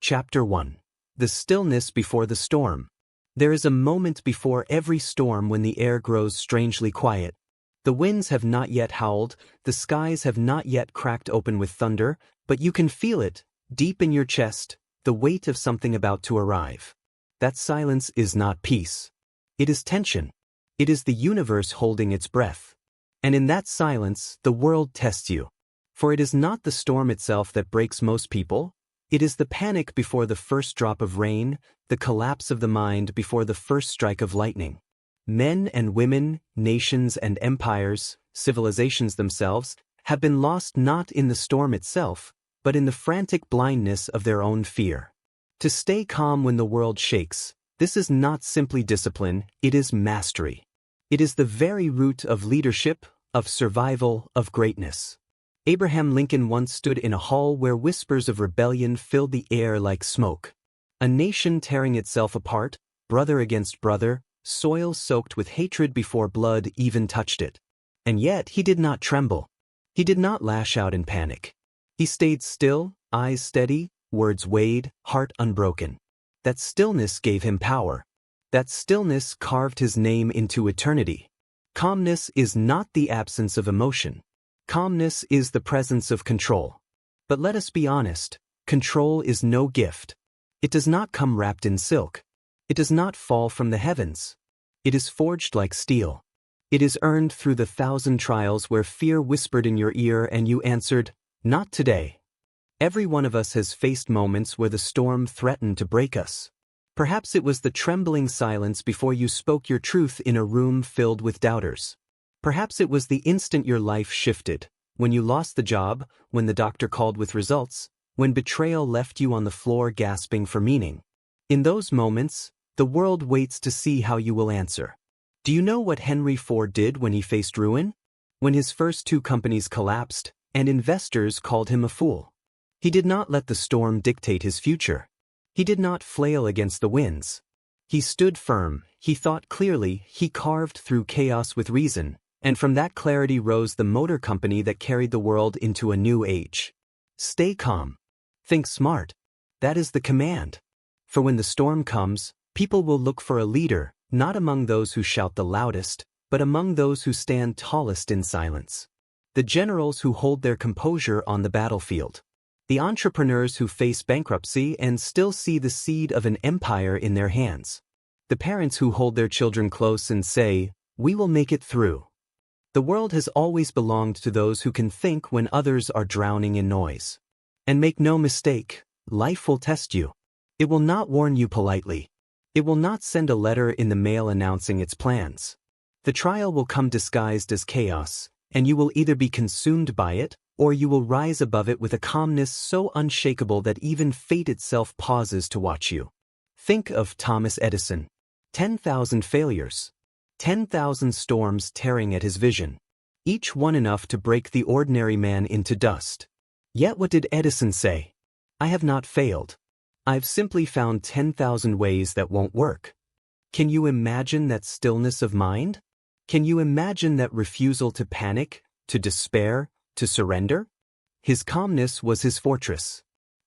Chapter 1. The Stillness Before the Storm. There is a moment before every storm when the air grows strangely quiet. The winds have not yet howled, the skies have not yet cracked open with thunder, but you can feel it, deep in your chest, the weight of something about to arrive. That silence is not peace. It is tension. It is the universe holding its breath. And in that silence, the world tests you. For it is not the storm itself that breaks most people. It is the panic before the first drop of rain, the collapse of the mind before the first strike of lightning. Men and women, nations and empires, civilizations themselves, have been lost not in the storm itself, but in the frantic blindness of their own fear. To stay calm when the world shakes, this is not simply discipline, it is mastery. It is the very root of leadership, of survival, of greatness. Abraham Lincoln once stood in a hall where whispers of rebellion filled the air like smoke. A nation tearing itself apart, brother against brother, soil soaked with hatred before blood even touched it. And yet he did not tremble. He did not lash out in panic. He stayed still, eyes steady, words weighed, heart unbroken. That stillness gave him power. That stillness carved his name into eternity. Calmness is not the absence of emotion. Calmness is the presence of control. But let us be honest, control is no gift. It does not come wrapped in silk. It does not fall from the heavens. It is forged like steel. It is earned through the 1,000 trials where fear whispered in your ear and you answered, "Not today." Every one of us has faced moments where the storm threatened to break us. Perhaps it was the trembling silence before you spoke your truth in a room filled with doubters. Perhaps it was the instant your life shifted, when you lost the job, when the doctor called with results, when betrayal left you on the floor gasping for meaning. In those moments, the world waits to see how you will answer. Do you know what Henry Ford did when he faced ruin? When his first 2 companies collapsed, and investors called him a fool. He did not let the storm dictate his future. He did not flail against the winds. He stood firm, he thought clearly, he carved through chaos with reason, and from that clarity rose the motor company that carried the world into a new age. Stay calm. Think smart. That is the command. For when the storm comes, people will look for a leader, not among those who shout the loudest, but among those who stand tallest in silence. The generals who hold their composure on the battlefield. The entrepreneurs who face bankruptcy and still see the seed of an empire in their hands. The parents who hold their children close and say, "We will make it through." The world has always belonged to those who can think when others are drowning in noise. And make no mistake, life will test you. It will not warn you politely. It will not send a letter in the mail announcing its plans. The trial will come disguised as chaos, and you will either be consumed by it, or you will rise above it with a calmness so unshakable that even fate itself pauses to watch you. Think of Thomas Edison. 10,000 failures. 10,000 storms tearing at his vision. Each one enough to break the ordinary man into dust. Yet what did Edison say? "I have not failed. I've simply found 10,000 ways that won't work." Can you imagine that stillness of mind? Can you imagine that refusal to panic, to despair, to surrender? His calmness was his fortress.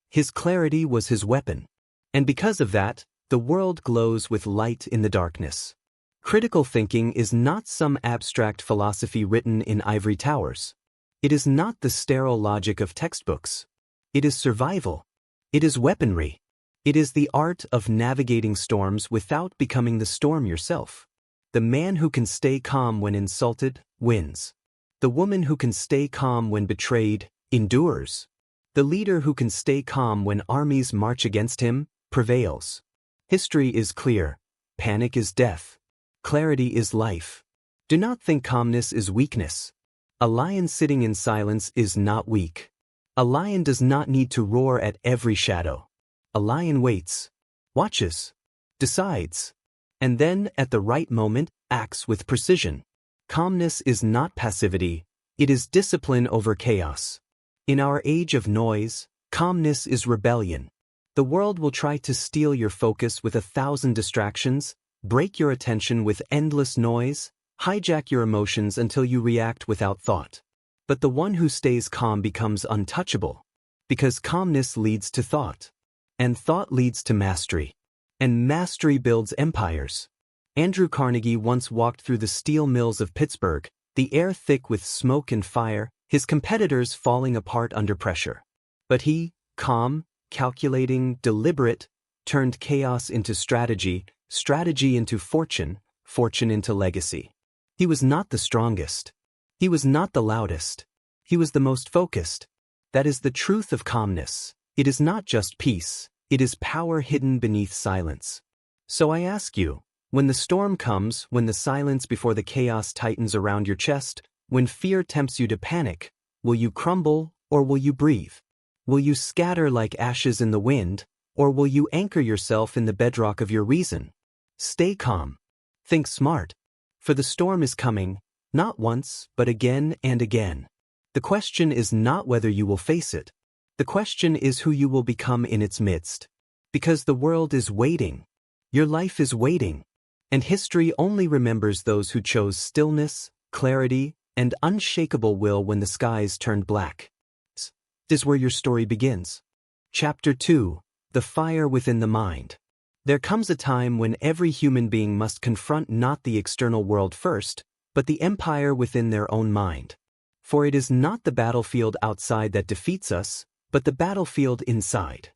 His clarity was his weapon. And because of that, the world glows with light in the darkness. Critical thinking is not some abstract philosophy written in ivory towers. It is not the sterile logic of textbooks. It is survival. It is weaponry. It is the art of navigating storms without becoming the storm yourself. The man who can stay calm when insulted, wins. The woman who can stay calm when betrayed, endures. The leader who can stay calm when armies march against him, prevails. History is clear. Panic is death. Clarity is life. Do not think calmness is weakness. A lion sitting in silence is not weak. A lion does not need to roar at every shadow. A lion waits, watches, decides, and then, at the right moment, acts with precision. Calmness is not passivity, it is discipline over chaos. In our age of noise, calmness is rebellion. The world will try to steal your focus with 1,000 distractions, break your attention with endless noise, hijack your emotions until you react without thought. But the one who stays calm becomes untouchable. Because calmness leads to thought. And thought leads to mastery. And mastery builds empires. Andrew Carnegie once walked through the steel mills of Pittsburgh, the air thick with smoke and fire, his competitors falling apart under pressure. But he, calm, calculating, deliberate, turned chaos into strategy, strategy into fortune, fortune into legacy. He was not the strongest. He was not the loudest. He was the most focused. That is the truth of calmness. It is not just peace. It is power hidden beneath silence. So I ask you, when the storm comes, when the silence before the chaos tightens around your chest, when fear tempts you to panic, will you crumble or will you breathe? Will you scatter like ashes in the wind, or will you anchor yourself in the bedrock of your reason? Stay calm. Think smart. For the storm is coming, not once, but again and again. The question is not whether you will face it. The question is who you will become in its midst. Because the world is waiting. Your life is waiting. And history only remembers those who chose stillness, clarity, and unshakable will when the skies turned black. This is where your story begins. Chapter 2. The Fire Within the Mind. There comes a time when every human being must confront not the external world first, but the empire within their own mind. For it is not the battlefield outside that defeats us, but the battlefield inside.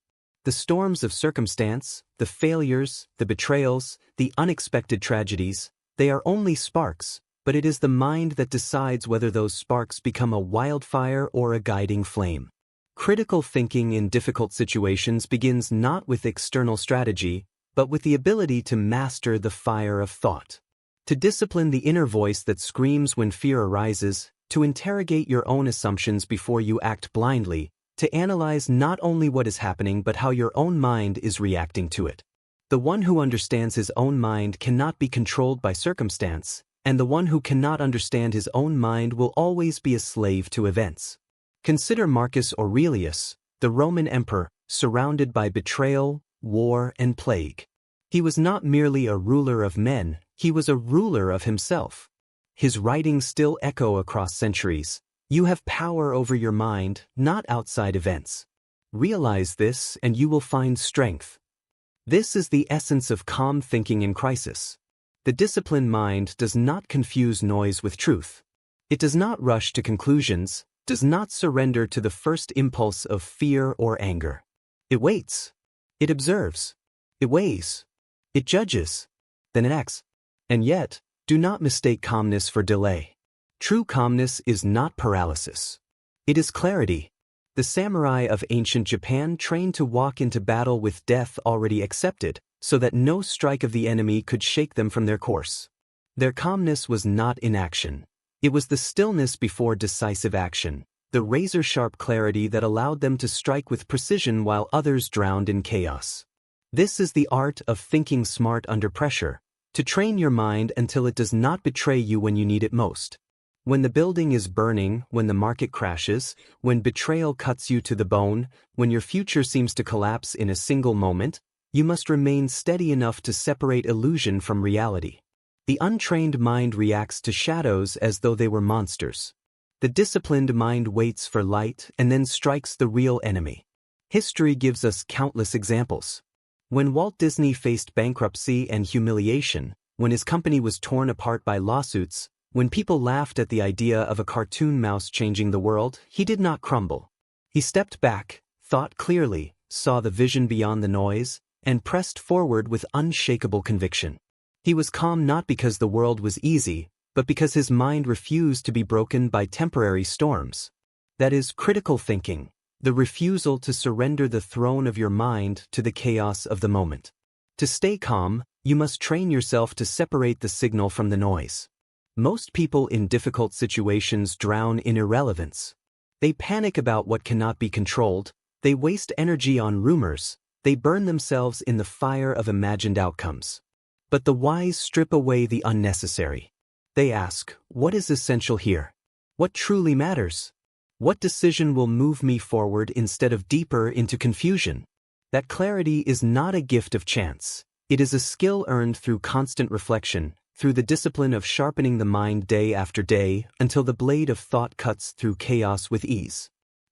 The storms of circumstance, the failures, the betrayals, the unexpected tragedies, they are only sparks, but it is the mind that decides whether those sparks become a wildfire or a guiding flame. Critical thinking in difficult situations begins not with external strategy, but with the ability to master the fire of thought. To discipline the inner voice that screams when fear arises, to interrogate your own assumptions before you act blindly, to analyze not only what is happening but how your own mind is reacting to it. The one who understands his own mind cannot be controlled by circumstance, and the one who cannot understand his own mind will always be a slave to events. Consider Marcus Aurelius, the Roman emperor, surrounded by betrayal, war, and plague. He was not merely a ruler of men, he was a ruler of himself. His writings still echo across centuries. You have power over your mind, not outside events. Realize this and you will find strength. This is the essence of calm thinking in crisis. The disciplined mind does not confuse noise with truth. It does not rush to conclusions, does not surrender to the first impulse of fear or anger. It waits. It observes. It weighs. It judges. Then it acts. And yet, do not mistake calmness for delay. True calmness is not paralysis. It is clarity. The samurai of ancient Japan trained to walk into battle with death already accepted, so that no strike of the enemy could shake them from their course. Their calmness was not inaction. It was the stillness before decisive action, the razor-sharp clarity that allowed them to strike with precision while others drowned in chaos. This is the art of thinking smart under pressure, to train your mind until it does not betray you when you need it most. When the building is burning, when the market crashes, when betrayal cuts you to the bone, when your future seems to collapse in a single moment, you must remain steady enough to separate illusion from reality. The untrained mind reacts to shadows as though they were monsters. The disciplined mind waits for light and then strikes the real enemy. History gives us countless examples. When Walt Disney faced bankruptcy and humiliation, when his company was torn apart by lawsuits, when people laughed at the idea of a cartoon mouse changing the world, he did not crumble. He stepped back, thought clearly, saw the vision beyond the noise, and pressed forward with unshakable conviction. He was calm not because the world was easy, but because his mind refused to be broken by temporary storms. That is critical thinking, the refusal to surrender the throne of your mind to the chaos of the moment. To stay calm, you must train yourself to separate the signal from the noise. Most people in difficult situations drown in irrelevance. They panic about what cannot be controlled, they waste energy on rumors, they burn themselves in the fire of imagined outcomes. But the wise strip away the unnecessary. They ask, what is essential here? What truly matters? What decision will move me forward instead of deeper into confusion? That clarity is not a gift of chance. It is a skill earned through constant reflection, through the discipline of sharpening the mind day after day until the blade of thought cuts through chaos with ease.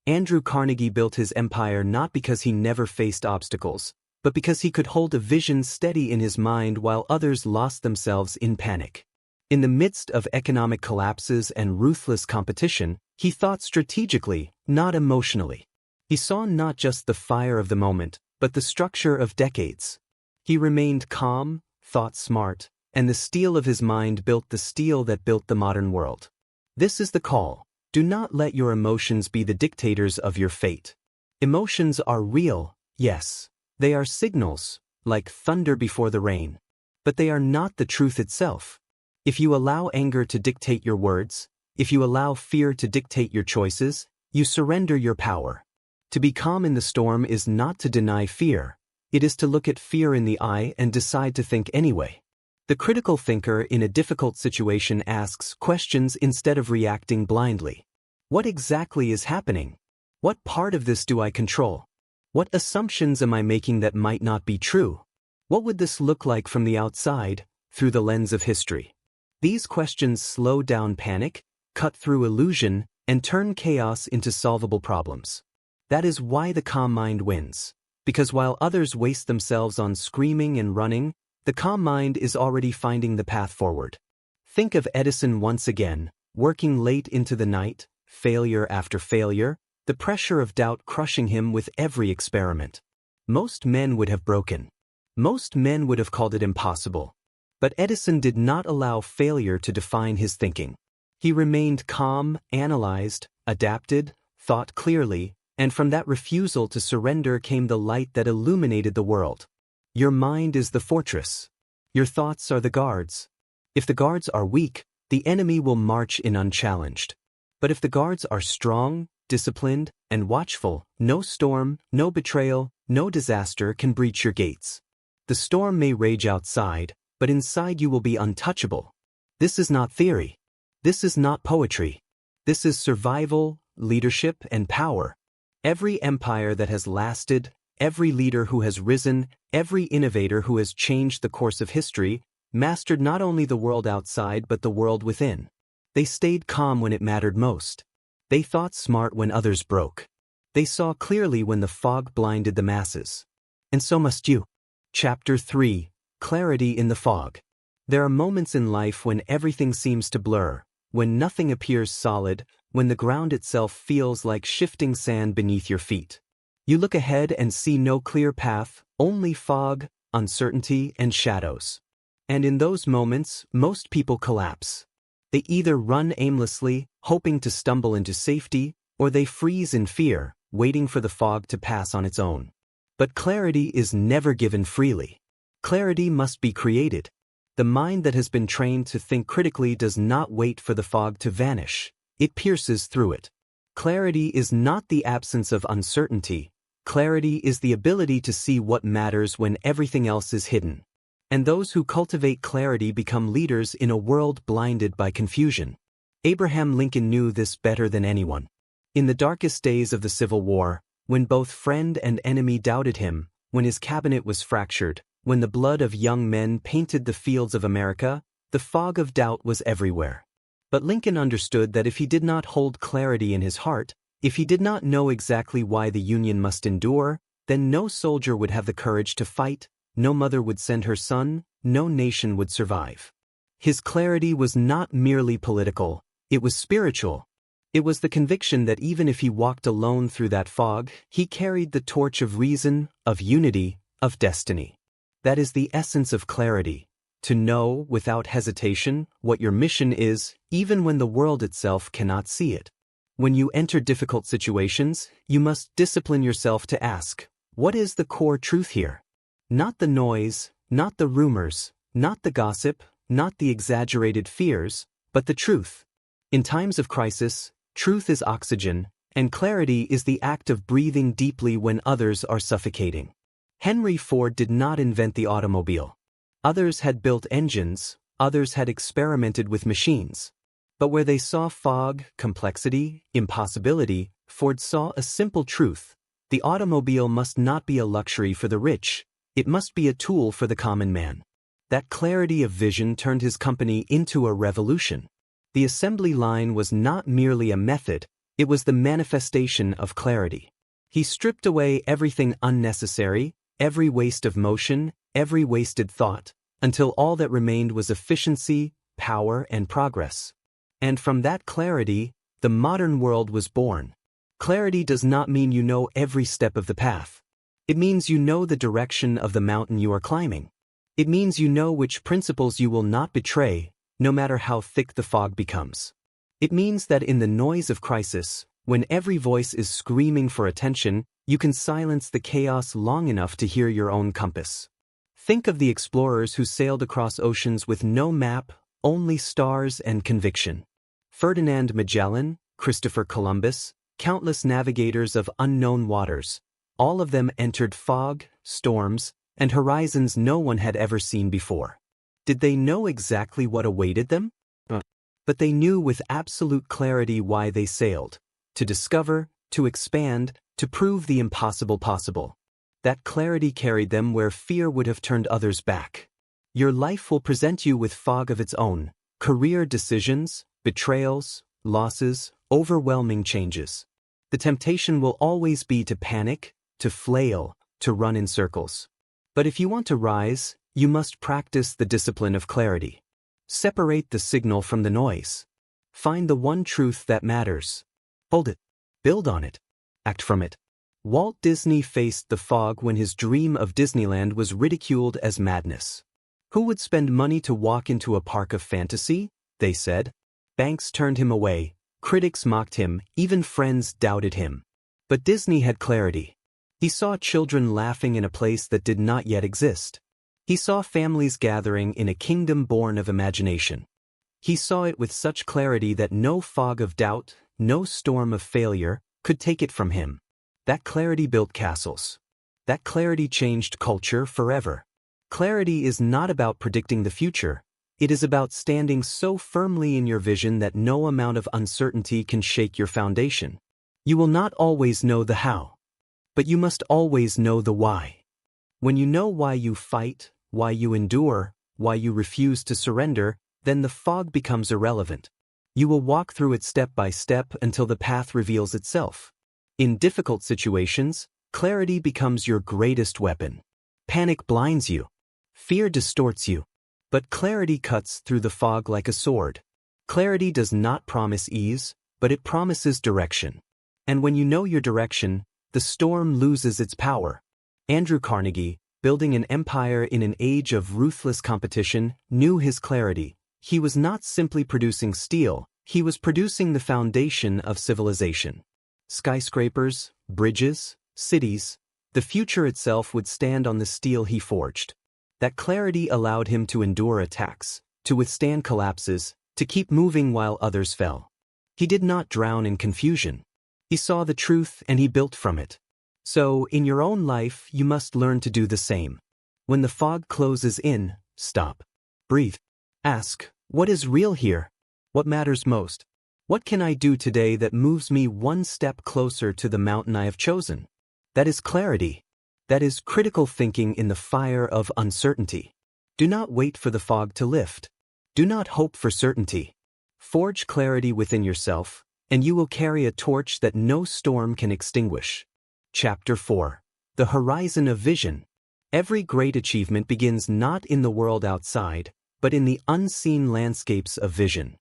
Andrew Carnegie built his empire not because he never faced obstacles, but because he could hold a vision steady in his mind while others lost themselves in panic. In the midst of economic collapses and ruthless competition, he thought strategically, not emotionally. He saw not just the fire of the moment, but the structure of decades. He remained calm, thought smart, and the steel of his mind built the steel that built the modern world. This is the call. Do not let your emotions be the dictators of your fate. Emotions are real, yes. They are signals, like thunder before the rain. But they are not the truth itself. If you allow anger to dictate your words, if you allow fear to dictate your choices, you surrender your power. To be calm in the storm is not to deny fear. It is to look at fear in the eye and decide to think anyway. The critical thinker in a difficult situation asks questions instead of reacting blindly. What exactly is happening? What part of this do I control? What assumptions am I making that might not be true? What would this look like from the outside, through the lens of history? These questions slow down panic, cut through illusion, and turn chaos into solvable problems. That is why the calm mind wins. Because while others waste themselves on screaming and running, the calm mind is already finding the path forward. Think of Edison once again, working late into the night, failure after failure, the pressure of doubt crushing him with every experiment. Most men would have broken. Most men would have called it impossible. But Edison did not allow failure to define his thinking. He remained calm, analyzed, adapted, thought clearly, and from that refusal to surrender came the light that illuminated the world. Your mind is the fortress. Your thoughts are the guards. If the guards are weak, the enemy will march in unchallenged. But if the guards are strong, disciplined, and watchful, no storm, no betrayal, no disaster can breach your gates. The storm may rage outside, but inside you will be untouchable. This is not theory. This is not poetry. This is survival, leadership, and power. Every empire that has lasted, every leader who has risen, every innovator who has changed the course of history, mastered not only the world outside but the world within. They stayed calm when it mattered most. They thought smart when others broke. They saw clearly when the fog blinded the masses. And so must you. Chapter 3. Clarity in the Fog. There are moments in life when everything seems to blur, when nothing appears solid, when the ground itself feels like shifting sand beneath your feet. You look ahead and see no clear path, only fog, uncertainty, and shadows. And in those moments, most people collapse. They either run aimlessly, hoping to stumble into safety, or they freeze in fear, waiting for the fog to pass on its own. But clarity is never given freely. Clarity must be created. The mind that has been trained to think critically does not wait for the fog to vanish. It pierces through it. Clarity is not the absence of uncertainty. Clarity is the ability to see what matters when everything else is hidden. And those who cultivate clarity become leaders in a world blinded by confusion. Abraham Lincoln knew this better than anyone. In the darkest days of the Civil War, when both friend and enemy doubted him, when his cabinet was fractured, when the blood of young men painted the fields of America, the fog of doubt was everywhere. But Lincoln understood that if he did not hold clarity in his heart, if he did not know exactly why the Union must endure, then no soldier would have the courage to fight, no mother would send her son, no nation would survive. His clarity was not merely political, it was spiritual. It was the conviction that even if he walked alone through that fog, he carried the torch of reason, of unity, of destiny. That is the essence of clarity, to know, without hesitation, what your mission is, even when the world itself cannot see it. When you enter difficult situations, you must discipline yourself to ask, what is the core truth here? Not the noise, not the rumors, not the gossip, not the exaggerated fears, but the truth. In times of crisis, truth is oxygen, and clarity is the act of breathing deeply when others are suffocating. Henry Ford did not invent the automobile. Others had built engines, others had experimented with machines. But where they saw fog, complexity, impossibility, Ford saw a simple truth. The automobile must not be a luxury for the rich, it must be a tool for the common man. That clarity of vision turned his company into a revolution. The assembly line was not merely a method, It was the manifestation of clarity. He stripped away everything unnecessary, every waste of motion, every wasted thought, until all that remained was efficiency, power, and progress. And from that clarity, the modern world was born. Clarity does not mean you know every step of the path. It means you know the direction of the mountain you are climbing. It means you know which principles you will not betray, no matter how thick the fog becomes. It means that in the noise of crisis, when every voice is screaming for attention, you can silence the chaos long enough to hear your own compass. Think of the explorers who sailed across oceans with no map, only stars and conviction. Ferdinand Magellan, Christopher Columbus, countless navigators of unknown waters, all of them entered fog, storms, and horizons no one had ever seen before. Did they know exactly what awaited them? But they knew with absolute clarity why they sailed: to discover, to expand, to prove the impossible possible. That clarity carried them where fear would have turned others back. Your life will present you with fog of its own: career decisions, betrayals, losses, overwhelming changes. The temptation will always be to panic, to flail, to run in circles. But if you want to rise, you must practice the discipline of clarity. Separate the signal from the noise. Find the one truth that matters. Hold it. Build on it. Act from it. Walt Disney faced the fog when his dream of Disneyland was ridiculed as madness. Who would spend money to walk into a park of fantasy? They said. Banks turned him away, critics mocked him, even friends doubted him. But Disney had clarity. He saw children laughing in a place that did not yet exist. He saw families gathering in a kingdom born of imagination. He saw it with such clarity that no fog of doubt, no storm of failure, could take it from him. That clarity built castles. That clarity changed culture forever. Clarity is not about predicting the future. It is about standing so firmly in your vision that no amount of uncertainty can shake your foundation. You will not always know the how, but you must always know the why. When you know why you fight, why you endure, why you refuse to surrender, then the fog becomes irrelevant. You will walk through it step by step until the path reveals itself. In difficult situations, clarity becomes your greatest weapon. Panic blinds you. Fear distorts you. But clarity cuts through the fog like a sword. Clarity does not promise ease, but it promises direction. And when you know your direction, the storm loses its power. Andrew Carnegie, building an empire in an age of ruthless competition, knew his clarity. He was not simply producing steel, he was producing the foundation of civilization. Skyscrapers, bridges, cities, the future itself would stand on the steel he forged. That clarity allowed him to endure attacks, to withstand collapses, to keep moving while others fell. He did not drown in confusion. He saw the truth and he built from it. So, in your own life, you must learn to do the same. When the fog closes in, stop. Breathe. Ask, what is real here? What matters most? What can I do today that moves me one step closer to the mountain I have chosen? That is clarity. That is critical thinking in the fire of uncertainty. Do not wait for the fog to lift. Do not hope for certainty. Forge clarity within yourself, and you will carry a torch that no storm can extinguish. Chapter 4. The Horizon of Vision. Every great achievement begins not in the world outside, but in the unseen landscapes of vision.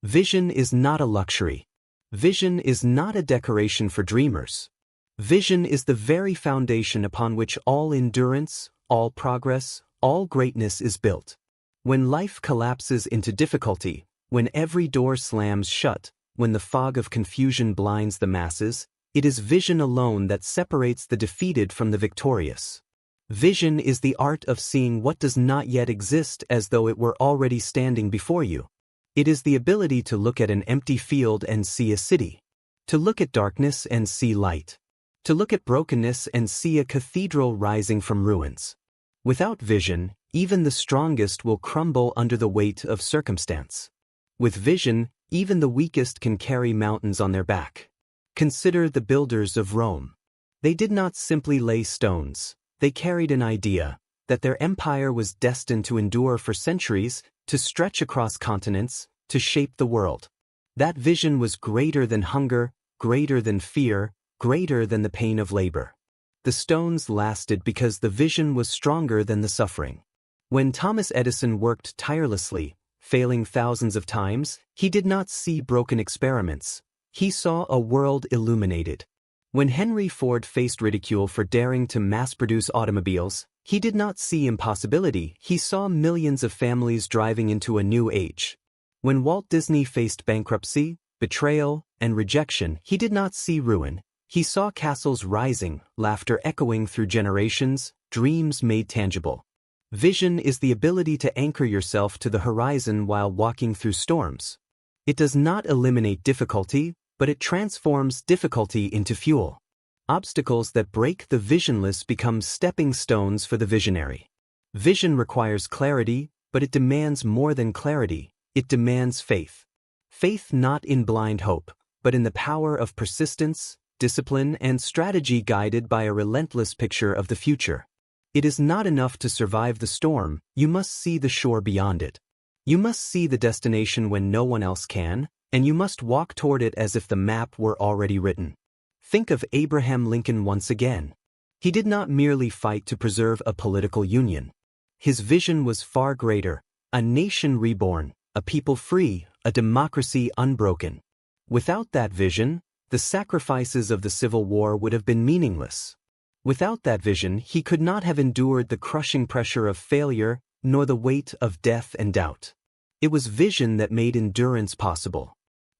Vision is not a luxury. Vision is not a decoration for dreamers. Vision is the very foundation upon which all endurance, all progress, all greatness is built. When life collapses into difficulty, when every door slams shut, when the fog of confusion blinds the masses, it is vision alone that separates the defeated from the victorious. Vision is the art of seeing what does not yet exist as though it were already standing before you. It is the ability to look at an empty field and see a city, to look at darkness and see light, to look at brokenness and see a cathedral rising from ruins. Without vision, even the strongest will crumble under the weight of circumstance. With vision, even the weakest can carry mountains on their back. Consider the builders of Rome. They did not simply lay stones, they carried an idea that their empire was destined to endure for centuries, to stretch across continents, to shape the world. That vision was greater than hunger, greater than fear, greater than the pain of labor. The stones lasted because the vision was stronger than the suffering. When Thomas Edison worked tirelessly, failing thousands of times, he did not see broken experiments. He saw a world illuminated. When Henry Ford faced ridicule for daring to mass-produce automobiles, he did not see impossibility, he saw millions of families driving into a new age. When Walt Disney faced bankruptcy, betrayal, and rejection, he did not see ruin. He saw castles rising, laughter echoing through generations, dreams made tangible. Vision is the ability to anchor yourself to the horizon while walking through storms. It does not eliminate difficulty, but it transforms difficulty into fuel. Obstacles that break the visionless become stepping stones for the visionary. Vision requires clarity, but it demands more than clarity, it demands faith. Faith not in blind hope, but in the power of persistence, discipline, and strategy guided by a relentless picture of the future. It is not enough to survive the storm, you must see the shore beyond it. You must see the destination when no one else can, and you must walk toward it as if the map were already written. Think of Abraham Lincoln once again. He did not merely fight to preserve a political union. His vision was far greater, a nation reborn, a people free, a democracy unbroken. Without that vision, the sacrifices of the Civil War would have been meaningless. Without that vision, he could not have endured the crushing pressure of failure, nor the weight of death and doubt. It was vision that made endurance possible.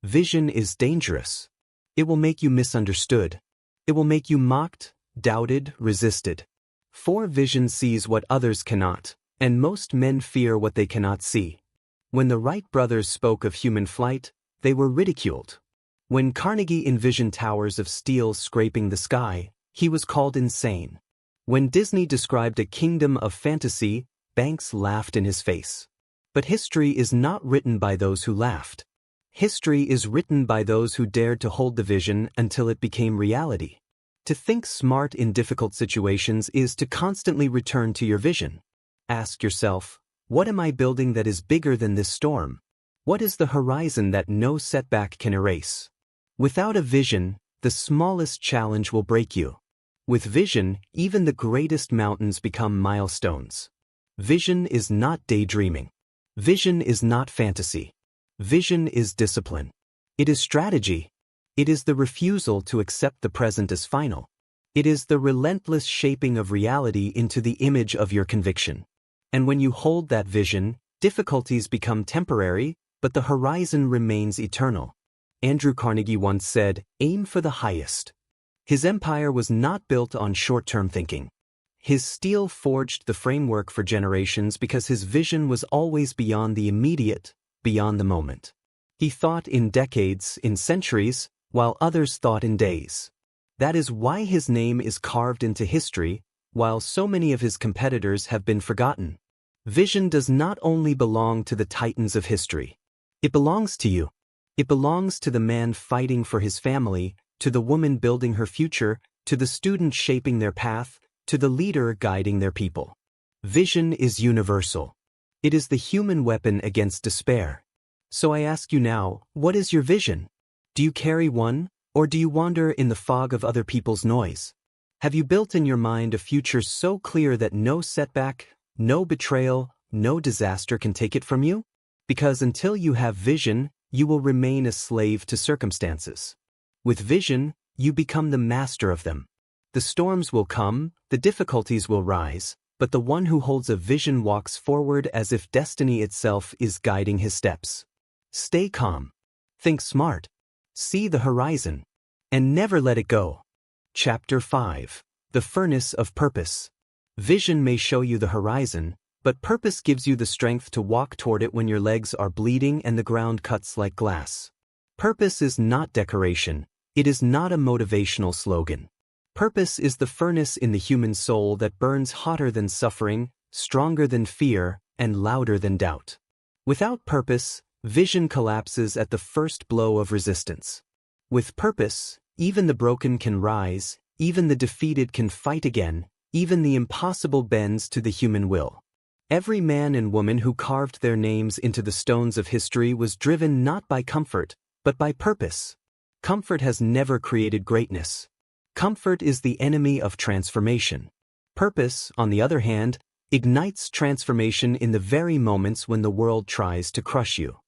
Vision is dangerous. It will make you misunderstood. It will make you mocked, doubted, resisted. For vision sees what others cannot, and most men fear what they cannot see. When the Wright brothers spoke of human flight, they were ridiculed. When Carnegie envisioned towers of steel scraping the sky, he was called insane. When Disney described a kingdom of fantasy, banks laughed in his face. But history is not written by those who laughed. History is written by those who dared to hold the vision until it became reality. To think smart in difficult situations is to constantly return to your vision. Ask yourself, what am I building that is bigger than this storm? What is the horizon that no setback can erase? Without a vision, the smallest challenge will break you. With vision, even the greatest mountains become milestones. Vision is not daydreaming. Vision is not fantasy. Vision is discipline. It is strategy. It is the refusal to accept the present as final. It is the relentless shaping of reality into the image of your conviction. And when you hold that vision, difficulties become temporary, but the horizon remains eternal. Andrew Carnegie once said, "Aim for the highest." His empire was not built on short-term thinking. His steel forged the framework for generations because his vision was always beyond the immediate, beyond the moment. He thought in decades, in centuries, while others thought in days. That is why his name is carved into history, while so many of his competitors have been forgotten. Vision does not only belong to the titans of history. It belongs to you. It belongs to the man fighting for his family, to the woman building her future, to the student shaping their path, to the leader guiding their people. Vision is universal. It is the human weapon against despair. So I ask you now, what is your vision? Do you carry one, or do you wander in the fog of other people's noise? Have you built in your mind a future so clear that no setback, no betrayal, no disaster can take it from you? Because until you have vision, you will remain a slave to circumstances. With vision, you become the master of them. The storms will come, the difficulties will rise, but the one who holds a vision walks forward as if destiny itself is guiding his steps. Stay calm. Think smart. See the horizon. And never let it go. Chapter 5. The Furnace of Purpose. Vision may show you the horizon, but purpose gives you the strength to walk toward it when your legs are bleeding and the ground cuts like glass. Purpose is not decoration. It is not a motivational slogan. Purpose is the furnace in the human soul that burns hotter than suffering, stronger than fear, and louder than doubt. Without purpose, vision collapses at the first blow of resistance. With purpose, even the broken can rise, even the defeated can fight again, even the impossible bends to the human will. Every man and woman who carved their names into the stones of history was driven not by comfort, but by purpose. Comfort has never created greatness. Comfort is the enemy of transformation. Purpose, on the other hand, ignites transformation in the very moments when the world tries to crush you.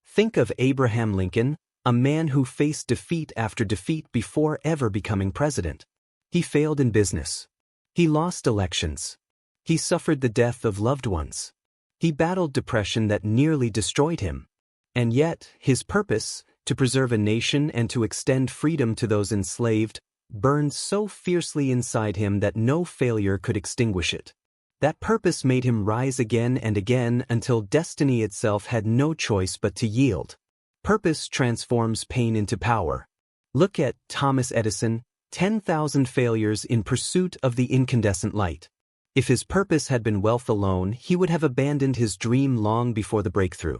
Think of Abraham Lincoln, a man who faced defeat after defeat before ever becoming president. He failed in business. He lost elections. He suffered the death of loved ones. He battled depression that nearly destroyed him. And yet, his purpose, to preserve a nation and to extend freedom to those enslaved, burned so fiercely inside him that no failure could extinguish it. That purpose made him rise again and again until destiny itself had no choice but to yield. Purpose transforms pain into power. Look at Thomas Edison, 10,000 failures in pursuit of the incandescent light. If his purpose had been wealth alone, he would have abandoned his dream long before the breakthrough.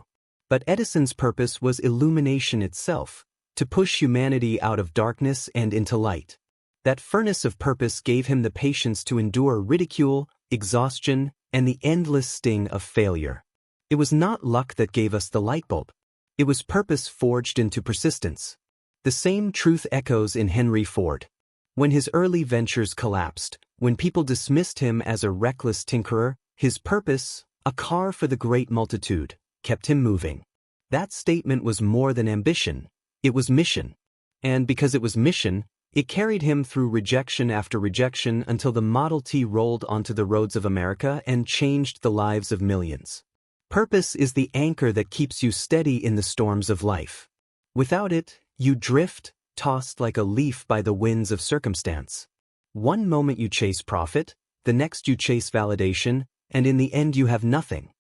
But Edison's purpose was illumination itself, to push humanity out of darkness and into light. That furnace of purpose gave him the patience to endure ridicule, exhaustion, and the endless sting of failure. It was not luck that gave us the light bulb. It was purpose forged into persistence. The same truth echoes in Henry Ford. When his early ventures collapsed, when people dismissed him as a reckless tinkerer, his purpose, a car for the great multitude, kept him moving. That statement was more than ambition, it was mission. And because it was mission, it carried him through rejection after rejection until the Model T rolled onto the roads of America and changed the lives of millions. Purpose is the anchor that keeps you steady in the storms of life. Without it, you drift, tossed like a leaf by the winds of circumstance. One moment you chase profit, the next you chase validation, and in the end you have nothing.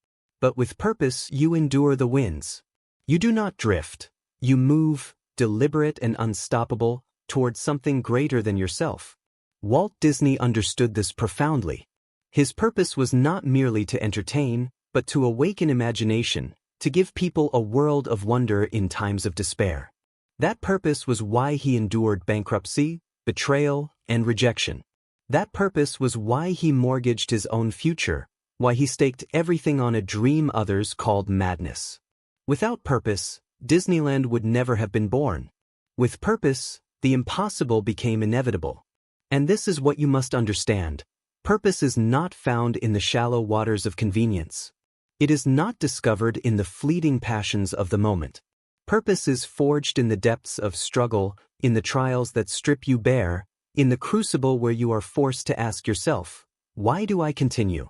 But with purpose you endure the winds. You do not drift. You move, deliberate and unstoppable, towards something greater than yourself. Walt Disney understood this profoundly. His purpose was not merely to entertain, but to awaken imagination, to give people a world of wonder in times of despair. That purpose was why he endured bankruptcy, betrayal, and rejection. That purpose was why he mortgaged his own future, why he staked everything on a dream others called madness. Without purpose, Disneyland would never have been born. With purpose, the impossible became inevitable. And this is what you must understand. Purpose is not found in the shallow waters of convenience. It is not discovered in the fleeting passions of the moment. Purpose is forged in the depths of struggle, in the trials that strip you bare, in the crucible where you are forced to ask yourself, why do I continue?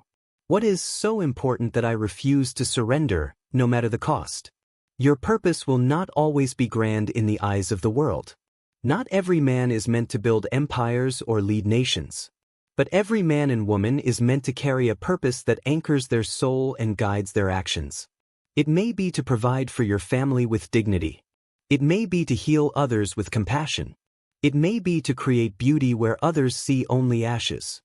What is so important that I refuse to surrender, no matter the cost? Your purpose will not always be grand in the eyes of the world. Not every man is meant to build empires or lead nations. But every man and woman is meant to carry a purpose that anchors their soul and guides their actions. It may be to provide for your family with dignity. It may be to heal others with compassion. It may be to create beauty where others see only ashes.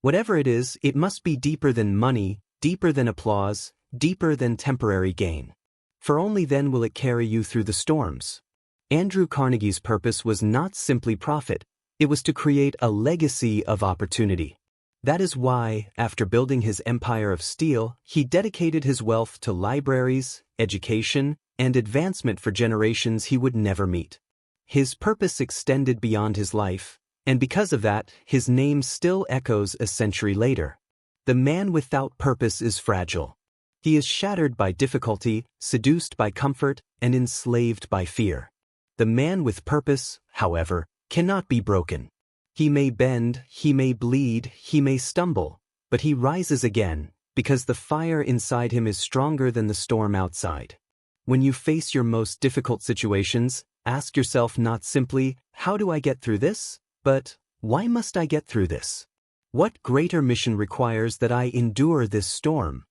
Whatever it is, it must be deeper than money, deeper than applause, deeper than temporary gain. For only then will it carry you through the storms. Andrew Carnegie's purpose was not simply profit, it was to create a legacy of opportunity. That is why, after building his empire of steel, he dedicated his wealth to libraries, education, and advancement for generations he would never meet. His purpose extended beyond his life, and because of that, his name still echoes a century later. The man without purpose is fragile. He is shattered by difficulty, seduced by comfort, and enslaved by fear. The man with purpose, however, cannot be broken. He may bend, he may bleed, he may stumble, but he rises again, because the fire inside him is stronger than the storm outside. When you face your most difficult situations, ask yourself not simply, how do I get through this? But, why must I get through this? What greater mission requires that I endure this storm?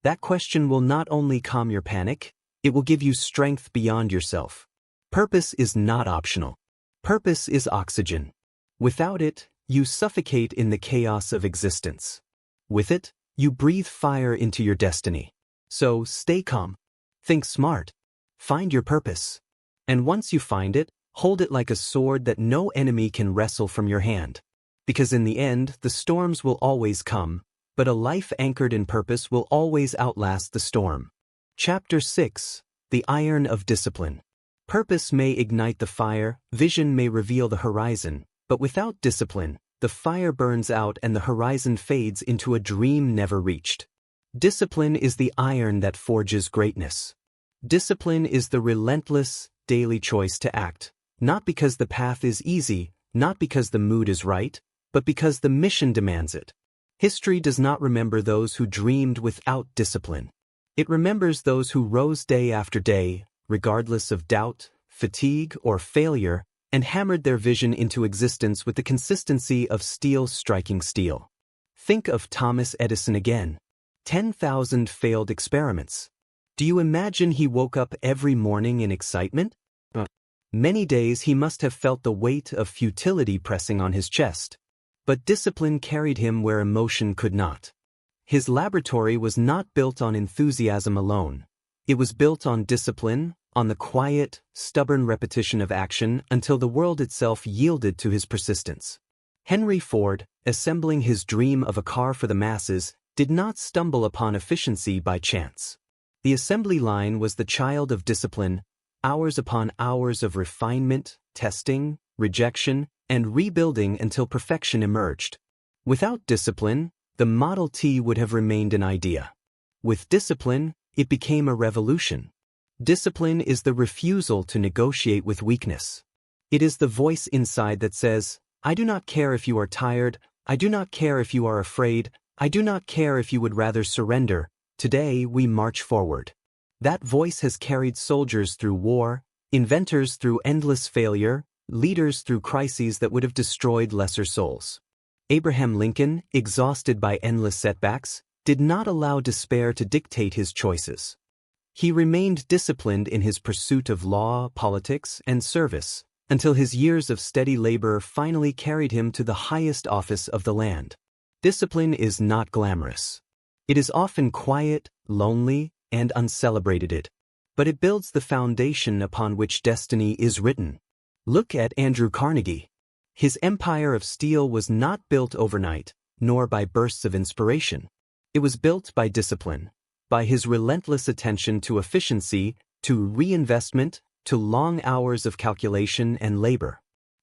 That question will not only calm your panic, it will give you strength beyond yourself. Purpose is not optional. Purpose is oxygen. Without it, you suffocate in the chaos of existence. With it, you breathe fire into your destiny. So stay calm. Think smart. Find your purpose. And once you find it, hold it like a sword that no enemy can wrestle from your hand. Because in the end, the storms will always come, but a life anchored in purpose will always outlast the storm. Chapter 6: The Iron of Discipline. Purpose may ignite the fire, vision may reveal the horizon, but without discipline, the fire burns out and the horizon fades into a dream never reached. Discipline is the iron that forges greatness. Discipline is the relentless, daily choice to act, not because the path is easy, not because the mood is right, but because the mission demands it. History does not remember those who dreamed without discipline. It remembers those who rose day after day, regardless of doubt, fatigue, or failure, and hammered their vision into existence with the consistency of steel striking steel. Think of Thomas Edison again. 10,000 failed experiments. Do you imagine he woke up every morning in excitement? Many days he must have felt the weight of futility pressing on his chest. But discipline carried him where emotion could not. His laboratory was not built on enthusiasm alone. It was built on discipline, on the quiet, stubborn repetition of action until the world itself yielded to his persistence. Henry Ford, assembling his dream of a car for the masses, did not stumble upon efficiency by chance. The assembly line was the child of discipline, hours upon hours of refinement, testing, rejection, and rebuilding until perfection emerged. Without discipline, the Model T would have remained an idea. With discipline, it became a revolution. Discipline is the refusal to negotiate with weakness. It is the voice inside that says, "I do not care if you are tired, I do not care if you are afraid, I do not care if you would rather surrender, today we march forward." That voice has carried soldiers through war, inventors through endless failure, leaders through crises that would have destroyed lesser souls. Abraham Lincoln, exhausted by endless setbacks, did not allow despair to dictate his choices. He remained disciplined in his pursuit of law, politics, and service, until his years of steady labor finally carried him to the highest office of the land. Discipline is not glamorous. It is often quiet, lonely, and uncelebrated, but it builds the foundation upon which destiny is written. Look at Andrew Carnegie. His empire of steel was not built overnight, nor by bursts of inspiration. It was built by discipline, by his relentless attention to efficiency, to reinvestment, to long hours of calculation and labor.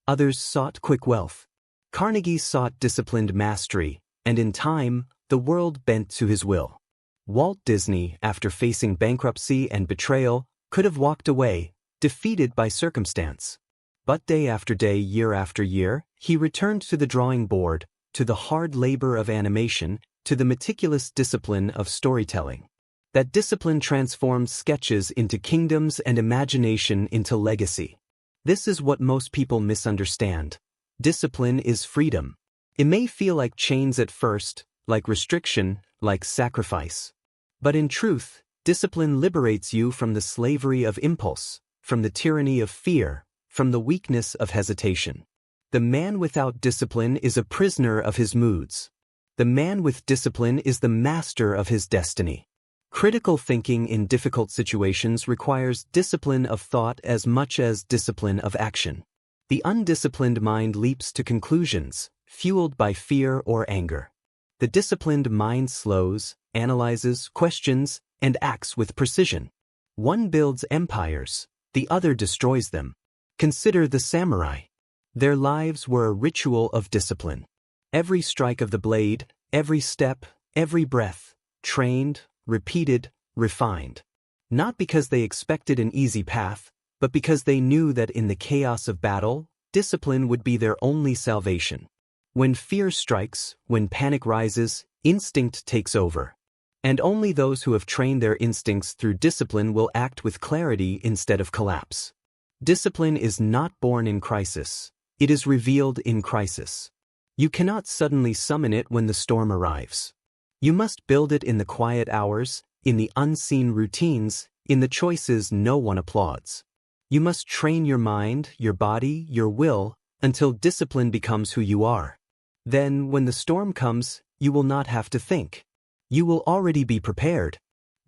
Others sought quick wealth. Carnegie sought disciplined mastery, and in time, the world bent to his will. Walt Disney, after facing bankruptcy and betrayal, could have walked away, defeated by circumstance. But day after day, year after year, he returned to the drawing board, to the hard labor of animation, to the meticulous discipline of storytelling. That discipline transformed sketches into kingdoms and imagination into legacy. This is what most people misunderstand. Discipline is freedom. It may feel like chains at first, like restriction, like sacrifice. But in truth, discipline liberates you from the slavery of impulse, from the tyranny of fear, from the weakness of hesitation. The man without discipline is a prisoner of his moods. The man with discipline is the master of his destiny. Critical thinking in difficult situations requires discipline of thought as much as discipline of action. The undisciplined mind leaps to conclusions, fueled by fear or anger. The disciplined mind slows, analyzes, questions, and acts with precision. One builds empires, the other destroys them. Consider the samurai. Their lives were a ritual of discipline. Every strike of the blade, every step, every breath, trained, repeated, refined. Not because they expected an easy path, but because they knew that in the chaos of battle, discipline would be their only salvation. When fear strikes, when panic rises, instinct takes over. And only those who have trained their instincts through discipline will act with clarity instead of collapse. Discipline is not born in crisis. It is revealed in crisis. You cannot suddenly summon it when the storm arrives. You must build it in the quiet hours, in the unseen routines, in the choices no one applauds. You must train your mind, your body, your will, until discipline becomes who you are. Then, when the storm comes, you will not have to think. You will already be prepared.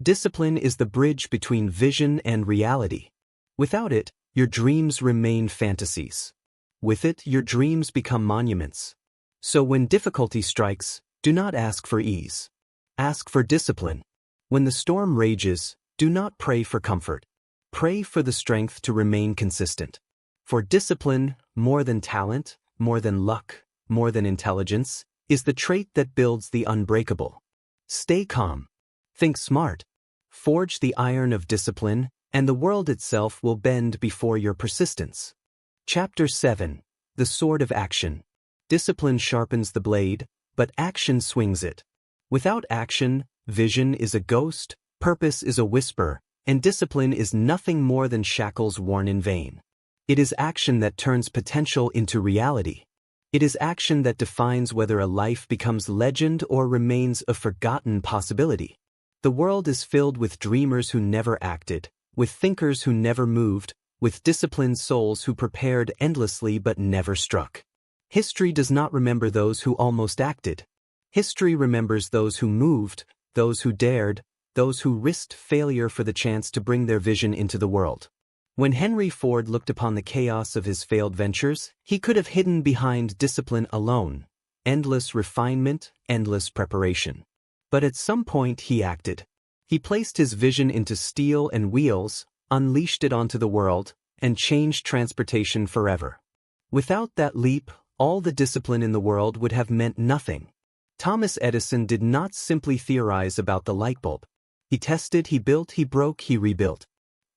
Discipline is the bridge between vision and reality. Without it, your dreams remain fantasies. With it, your dreams become monuments. So when difficulty strikes, do not ask for ease. Ask for discipline. When the storm rages, do not pray for comfort. Pray for the strength to remain consistent. For discipline, more than talent, more than luck, more than intelligence, is the trait that builds the unbreakable. Stay calm. Think smart. Forge the iron of discipline, and the world itself will bend before your persistence. Chapter 7. The Sword of Action. Discipline sharpens the blade, but action swings it. Without action, vision is a ghost, purpose is a whisper, and discipline is nothing more than shackles worn in vain. It is action that turns potential into reality. It is action that defines whether a life becomes legend or remains a forgotten possibility. The world is filled with dreamers who never acted, with thinkers who never moved, with disciplined souls who prepared endlessly but never struck. History does not remember those who almost acted. History remembers those who moved, those who dared, those who risked failure for the chance to bring their vision into the world. When Henry Ford looked upon the chaos of his failed ventures, he could have hidden behind discipline alone, endless refinement, endless preparation. But at some point he acted. He placed his vision into steel and wheels, unleashed it onto the world, and changed transportation forever. Without that leap, all the discipline in the world would have meant nothing. Thomas Edison did not simply theorize about the light bulb. He tested, he built, he broke, he rebuilt.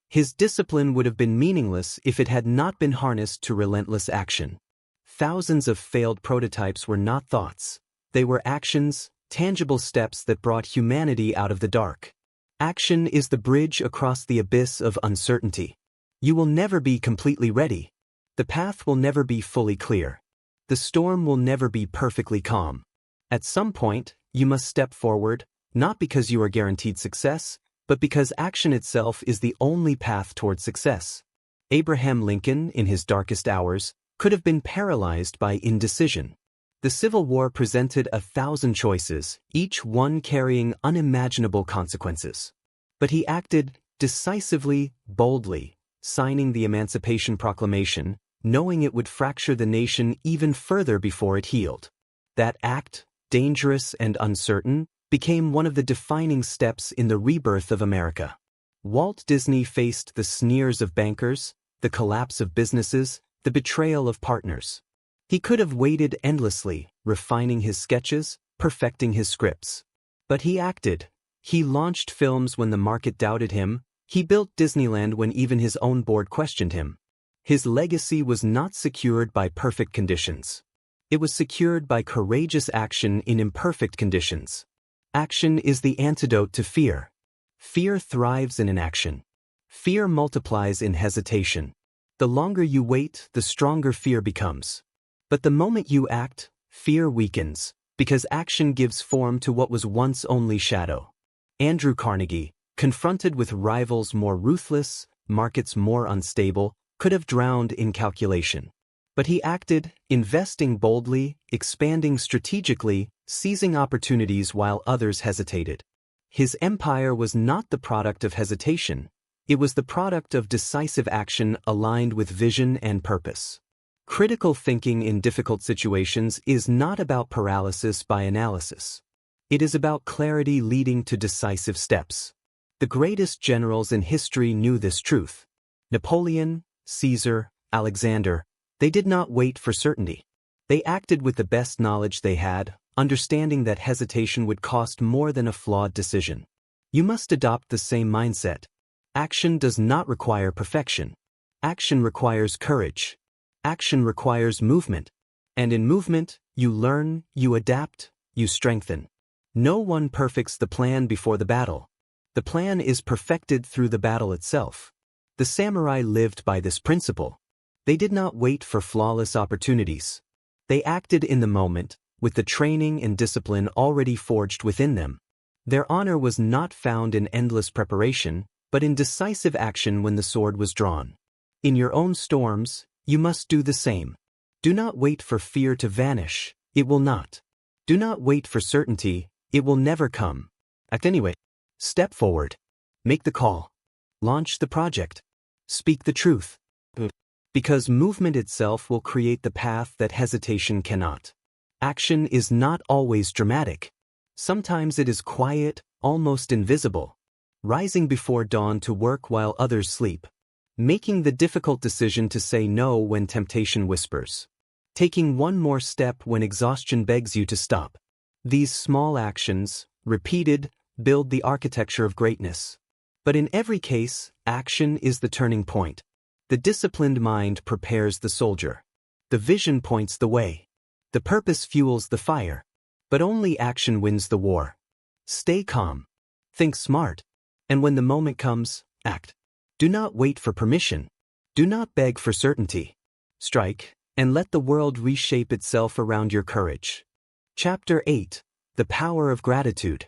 His discipline would have been meaningless if it had not been harnessed to relentless action. Thousands of failed prototypes were not thoughts. They were actions, tangible steps that brought humanity out of the dark. Action is the bridge across the abyss of uncertainty. You will never be completely ready. The path will never be fully clear. The storm will never be perfectly calm. At some point, you must step forward, not because you are guaranteed success, but because action itself is the only path toward success. Abraham Lincoln, in his darkest hours, could have been paralyzed by indecision. The Civil War presented 1,000 choices, each one carrying unimaginable consequences. But he acted decisively, boldly, signing the Emancipation Proclamation, knowing it would fracture the nation even further before it healed. That act, dangerous and uncertain, became one of the defining steps in the rebirth of America. Walt Disney faced the sneers of bankers, the collapse of businesses, the betrayal of partners. He could have waited endlessly, refining his sketches, perfecting his scripts. But he acted. He launched films when the market doubted him. He built Disneyland when even his own board questioned him. His legacy was not secured by perfect conditions. It was secured by courageous action in imperfect conditions. Action is the antidote to fear. Fear thrives in inaction. Fear multiplies in hesitation. The longer you wait, the stronger fear becomes. But the moment you act, fear weakens, because action gives form to what was once only shadow. Andrew Carnegie, confronted with rivals more ruthless, markets more unstable, could have drowned in calculation. But he acted, investing boldly, expanding strategically, seizing opportunities while others hesitated. His empire was not the product of hesitation. It was the product of decisive action aligned with vision and purpose. Critical thinking in difficult situations is not about paralysis by analysis. It is about clarity leading to decisive steps. The greatest generals in history knew this truth. Napoleon, Caesar, Alexander, they did not wait for certainty. They acted with the best knowledge they had, understanding that hesitation would cost more than a flawed decision. You must adopt the same mindset. Action does not require perfection. Action requires courage. Action requires movement. And in movement, you learn, you adapt, you strengthen. No one perfects the plan before the battle. The plan is perfected through the battle itself. The samurai lived by this principle. They did not wait for flawless opportunities. They acted in the moment, with the training and discipline already forged within them. Their honor was not found in endless preparation, but in decisive action when the sword was drawn. In your own storms, you must do the same. Do not wait for fear to vanish. It will not. Do not wait for certainty. It will never come. Act anyway. Step forward. Make the call. Launch the project. Speak the truth. Because movement itself will create the path that hesitation cannot. Action is not always dramatic. Sometimes it is quiet, almost invisible. rising before dawn to work while others sleep, making the difficult decision to say no when temptation whispers, taking one more step when exhaustion begs you to stop. These small actions, repeated, build the architecture of greatness. But in every case, action is the turning point. The disciplined mind prepares the soldier. The vision points the way. The purpose fuels the fire. But only action wins the war. Stay calm. Think smart. And when the moment comes, act. Do not wait for permission. Do not beg for certainty. Strike, and let the world reshape itself around your courage. Chapter 8. The Power of Gratitude.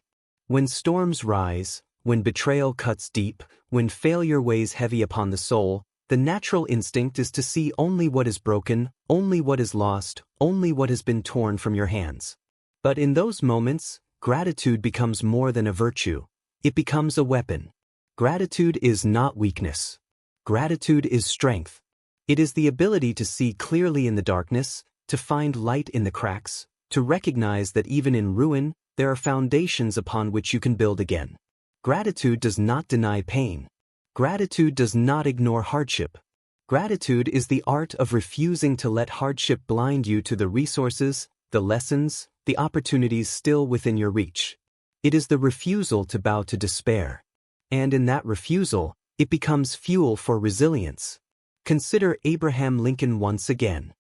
When storms rise, when betrayal cuts deep, when failure weighs heavy upon the soul, the natural instinct is to see only what is broken, only what is lost, only what has been torn from your hands. But in those moments, gratitude becomes more than a virtue. It becomes a weapon. Gratitude is not weakness. Gratitude is strength. It is the ability to see clearly in the darkness, to find light in the cracks, to recognize that even in ruin, there are foundations upon which you can build again. Gratitude does not deny pain. Gratitude does not ignore hardship. Gratitude is the art of refusing to let hardship blind you to the resources, the lessons, the opportunities still within your reach. It is the refusal to bow to despair. And in that refusal, it becomes fuel for resilience. Consider Abraham Lincoln once again.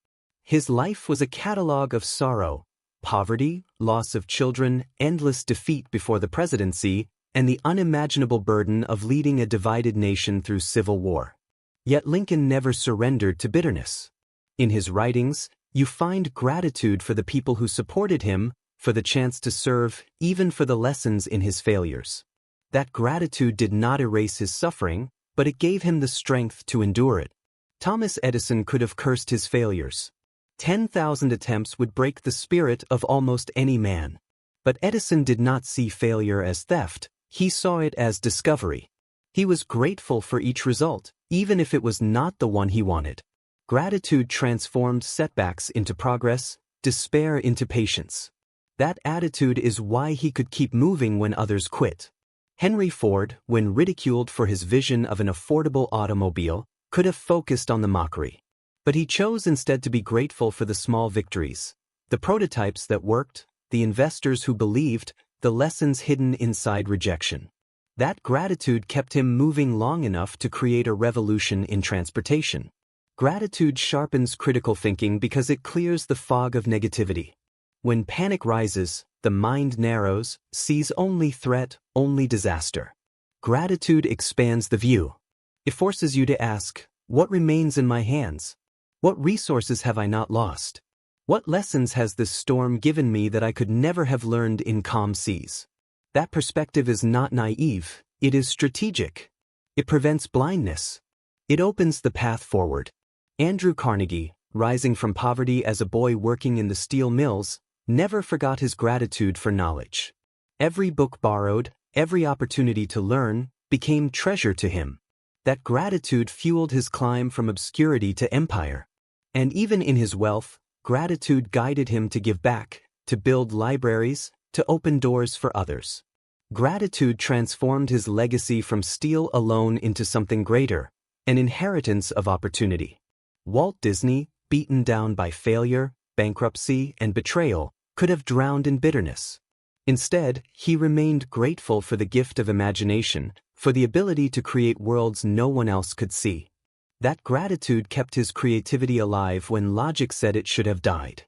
His life was a catalogue of sorrow, poverty, loss of children, endless defeat before the presidency, and the unimaginable burden of leading a divided nation through civil war. Yet Lincoln never surrendered to bitterness. In his writings, you find gratitude for the people who supported him, for the chance to serve, even for the lessons in his failures. That gratitude did not erase his suffering, but it gave him the strength to endure it. Thomas Edison could have cursed his failures. 10,000 attempts would break the spirit of almost any man. But Edison did not see failure as theft, he saw it as discovery. He was grateful for each result, even if it was not the one he wanted. Gratitude transformed setbacks into progress, despair into patience. That attitude is why he could keep moving when others quit. Henry Ford, when ridiculed for his vision of an affordable automobile, could have focused on the mockery. But he chose instead to be grateful for the small victories, the prototypes that worked, the investors who believed, the lessons hidden inside rejection. That gratitude kept him moving long enough to create a revolution in transportation. Gratitude sharpens critical thinking because it clears the fog of negativity. When panic rises, the mind narrows, sees only threat, only disaster. Gratitude expands the view. It forces you to ask, what remains in my hands? What resources have I not lost? What lessons has this storm given me that I could never have learned in calm seas? That perspective is not naive, it is strategic. It prevents blindness. It opens the path forward. Andrew Carnegie, rising from poverty as a boy working in the steel mills, never forgot his gratitude for knowledge. Every book borrowed, every opportunity to learn, became treasure to him. That gratitude fueled his climb from obscurity to empire. And even in his wealth, gratitude guided him to give back, to build libraries, to open doors for others. Gratitude transformed his legacy from steel alone into something greater, an inheritance of opportunity. Walt Disney, beaten down by failure, bankruptcy, and betrayal, could have drowned in bitterness. Instead, he remained grateful for the gift of imagination, for the ability to create worlds no one else could see. That gratitude kept his creativity alive when logic said it should have died.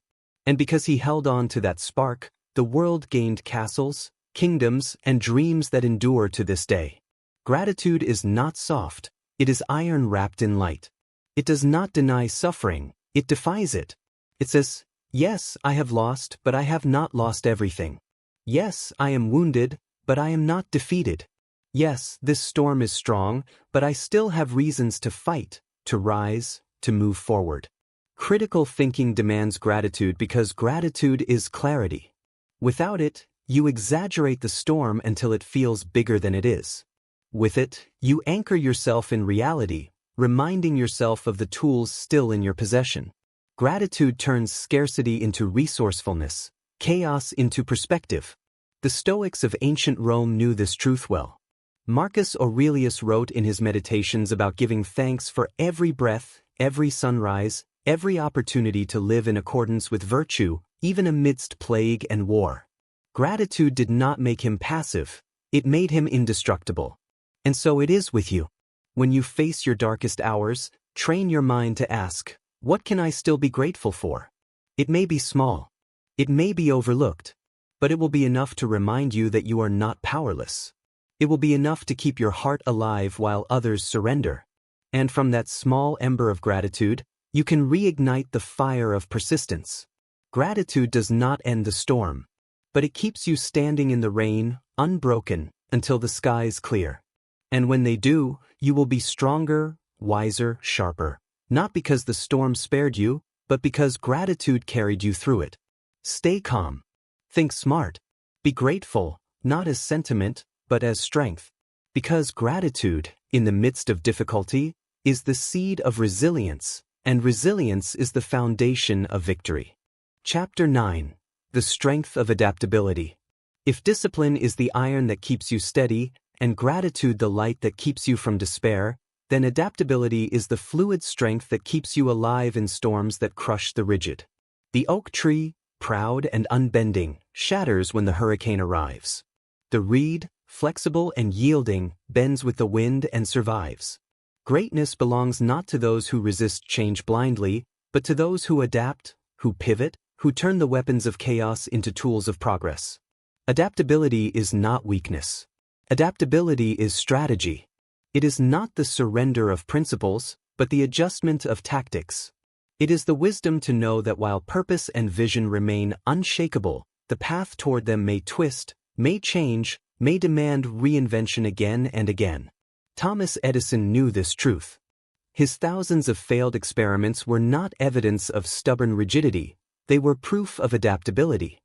And because he held on to that spark, the world gained castles, kingdoms, and dreams that endure to this day. Gratitude is not soft, it is iron wrapped in light. It does not deny suffering, it defies it. It says, yes, I have lost, but I have not lost everything. Yes, I am wounded, but I am not defeated. Yes, this storm is strong, but I still have reasons to fight, to rise, to move forward. Critical thinking demands gratitude because gratitude is clarity. Without it, you exaggerate the storm until it feels bigger than it is. With it, you anchor yourself in reality, reminding yourself of the tools still in your possession. Gratitude turns scarcity into resourcefulness, chaos into perspective. The Stoics of ancient Rome knew this truth well. Marcus Aurelius wrote in his Meditations about giving thanks for every breath, every sunrise, every opportunity to live in accordance with virtue, even amidst plague and war. Gratitude did not make him passive, it made him indestructible. And so it is with you. When you face your darkest hours, train your mind to ask, what can I still be grateful for? It may be small. It may be overlooked. But it will be enough to remind you that you are not powerless. It will be enough to keep your heart alive while others surrender. And from that small ember of gratitude, you can reignite the fire of persistence. Gratitude does not end the storm, but it keeps you standing in the rain, unbroken, until the skies clear. And when they do, you will be stronger, wiser, sharper, not because the storm spared you, but because gratitude carried you through it. Stay calm. Think smart. Be grateful, not as sentiment, but as strength. Because gratitude, in the midst of difficulty, is the seed of resilience, and resilience is the foundation of victory. Chapter 9. The Strength of Adaptability. If discipline is the iron that keeps you steady, and gratitude the light that keeps you from despair, then adaptability is the fluid strength that keeps you alive in storms that crush the rigid. The oak tree, proud and unbending, shatters when the hurricane arrives. The reed, flexible and yielding, bends with the wind and survives. Greatness belongs not to those who resist change blindly, but to those who adapt, who pivot, who turn the weapons of chaos into tools of progress. Adaptability is not weakness. Adaptability is strategy. It is not the surrender of principles, but the adjustment of tactics. It is the wisdom to know that while purpose and vision remain unshakable, the path toward them may twist, may change, may demand reinvention again and again. Thomas Edison knew this truth. His thousands of failed experiments were not evidence of stubborn rigidity, they were proof of adaptability.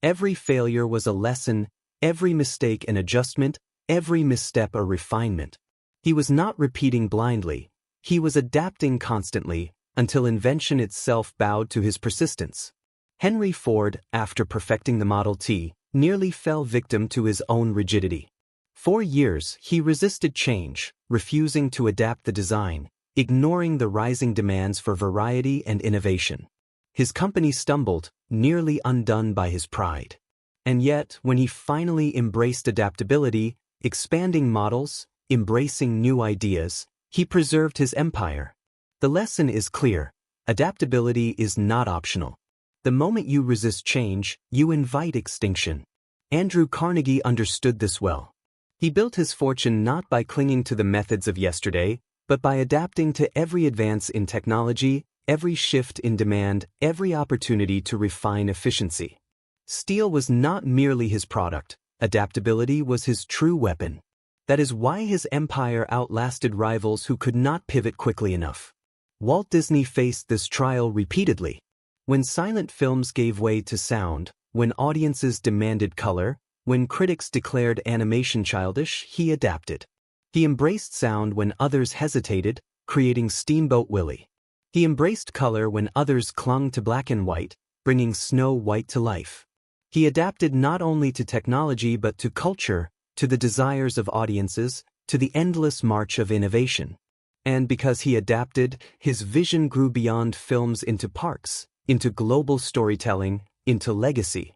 Every failure was a lesson, every mistake an adjustment, every misstep a refinement. He was not repeating blindly, he was adapting constantly, until invention itself bowed to his persistence. Henry Ford, after perfecting the Model T, nearly fell victim to his own rigidity. For years, he resisted change, refusing to adapt the design, ignoring the rising demands for variety and innovation. His company stumbled, nearly undone by his pride. And yet, when he finally embraced adaptability, expanding models, embracing new ideas, he preserved his empire. The lesson is clear. Adaptability is not optional. The moment you resist change, you invite extinction. Andrew Carnegie understood this well. He built his fortune not by clinging to the methods of yesterday, but by adapting to every advance in technology, every shift in demand, every opportunity to refine efficiency. Steel was not merely his product, adaptability was his true weapon. That is why his empire outlasted rivals who could not pivot quickly enough. Walt Disney faced this trial repeatedly. When silent films gave way to sound, when audiences demanded color, when critics declared animation childish, he adapted. He embraced sound when others hesitated, creating Steamboat Willie. He embraced color when others clung to black and white, bringing Snow White to life. He adapted not only to technology but to culture, to the desires of audiences, to the endless march of innovation. And because he adapted, his vision grew beyond films into parks, into global storytelling, into legacy.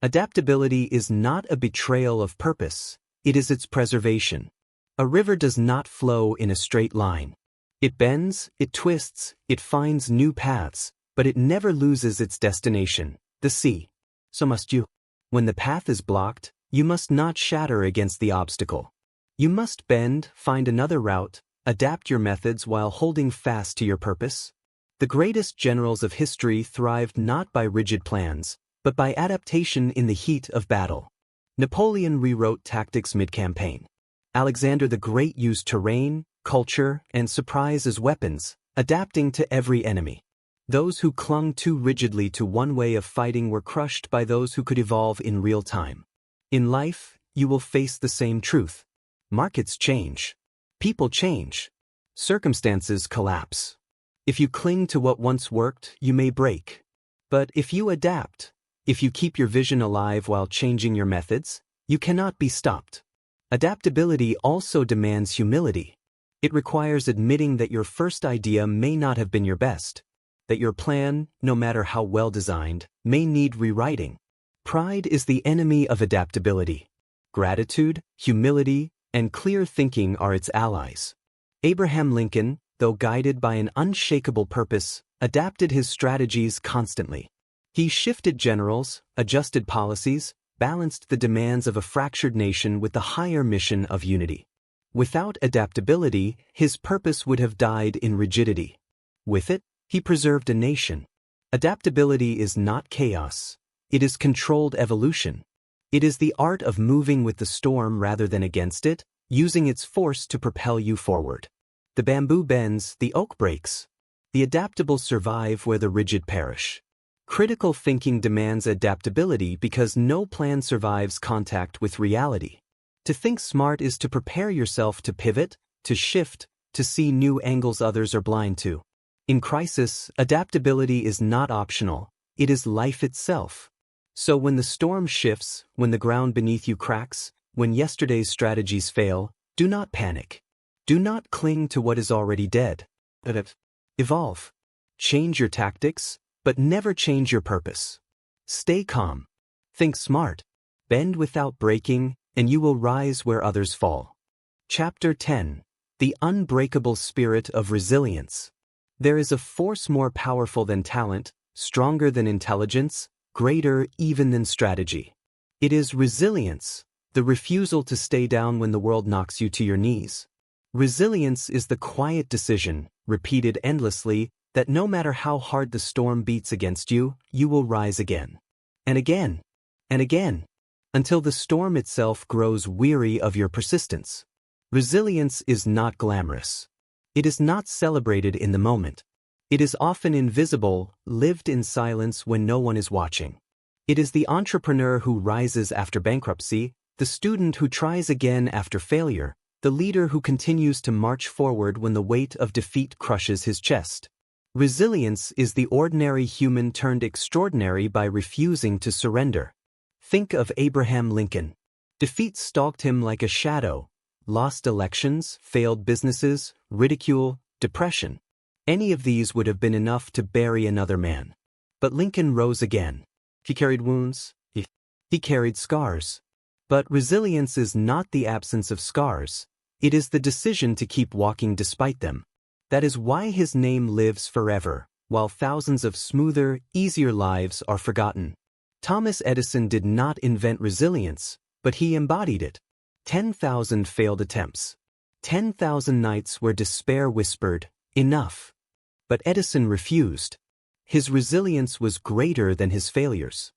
Adaptability is not a betrayal of purpose, it is its preservation. A river does not flow in a straight line. It bends, it twists, it finds new paths, but it never loses its destination, the sea. So must you. When the path is blocked, you must not shatter against the obstacle. You must bend, find another route, adapt your methods while holding fast to your purpose. The greatest generals of history thrived not by rigid plans, but by adaptation in the heat of battle. Napoleon rewrote tactics mid-campaign. Alexander the Great used terrain, culture, and surprise as weapons, adapting to every enemy. Those who clung too rigidly to one way of fighting were crushed by those who could evolve in real time. In life, you will face the same truth. Markets change. People change. Circumstances collapse. If you cling to what once worked, you may break. But if you adapt, if you keep your vision alive while changing your methods, you cannot be stopped. Adaptability also demands humility. It requires admitting that your first idea may not have been your best, that your plan, no matter how well designed, may need rewriting. Pride is the enemy of adaptability. Gratitude, humility, and clear thinking are its allies. Abraham Lincoln, though guided by an unshakable purpose, adapted his strategies constantly. He shifted generals, adjusted policies, balanced the demands of a fractured nation with the higher mission of unity. Without adaptability, his purpose would have died in rigidity. With it, he preserved a nation. Adaptability is not chaos. It is controlled evolution. It is the art of moving with the storm rather than against it, using its force to propel you forward. The bamboo bends, the oak breaks. The adaptable survive where the rigid perish. Critical thinking demands adaptability because no plan survives contact with reality. To think smart is to prepare yourself to pivot, to shift, to see new angles others are blind to. In crisis, adaptability is not optional, it is life itself. So when the storm shifts, when the ground beneath you cracks, when yesterday's strategies fail, do not panic. Do not cling to what is already dead. Evolve. Change your tactics, but never change your purpose. Stay calm. Think smart. Bend without breaking, and you will rise where others fall. Chapter 10. The Unbreakable Spirit of Resilience. There is a force more powerful than talent, stronger than intelligence, greater even than strategy. It is resilience, the refusal to stay down when the world knocks you to your knees. Resilience is the quiet decision, repeated endlessly, that no matter how hard the storm beats against you, you will rise again. And again. And again. Until the storm itself grows weary of your persistence. Resilience is not glamorous. It is not celebrated in the moment. It is often invisible, lived in silence when no one is watching. It is the entrepreneur who rises after bankruptcy, the student who tries again after failure, the leader who continues to march forward when the weight of defeat crushes his chest. Resilience is the ordinary human turned extraordinary by refusing to surrender. Think of Abraham Lincoln. Defeat stalked him like a shadow. Lost elections, failed businesses, ridicule, depression. Any of these would have been enough to bury another man. But Lincoln rose again. He carried wounds. He carried scars. But resilience is not the absence of scars. It is the decision to keep walking despite them. That is why his name lives forever, while thousands of smoother, easier lives are forgotten. Thomas Edison did not invent resilience, but he embodied it. 10,000 failed attempts. 10,000 nights where despair whispered, "Enough." But Edison refused. His resilience was greater than his failures.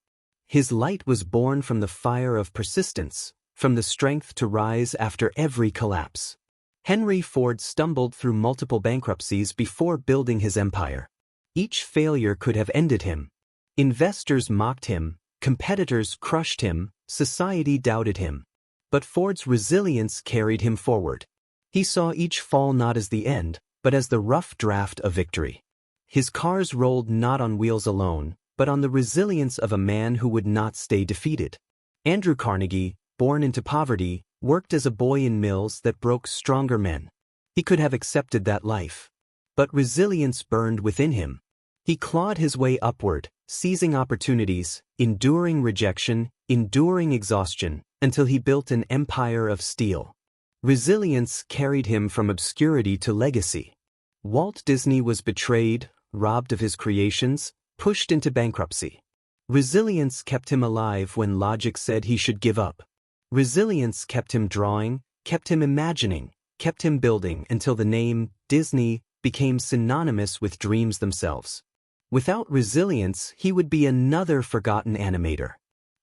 His light was born from the fire of persistence, from the strength to rise after every collapse. Henry Ford stumbled through multiple bankruptcies before building his empire. Each failure could have ended him. Investors mocked him, competitors crushed him, society doubted him. But Ford's resilience carried him forward. He saw each fall not as the end, but as the rough draft of victory. His cars rolled not on wheels alone, but on the resilience of a man who would not stay defeated. Andrew Carnegie, born into poverty, worked as a boy in mills that broke stronger men. He could have accepted that life. But resilience burned within him. He clawed his way upward, seizing opportunities, enduring rejection, enduring exhaustion, until he built an empire of steel. Resilience carried him from obscurity to legacy. Walt Disney was betrayed, robbed of his creations, pushed into bankruptcy. Resilience kept him alive when logic said he should give up. Resilience kept him drawing, kept him imagining, kept him building until the name, Disney, became synonymous with dreams themselves. Without resilience, he would be another forgotten animator.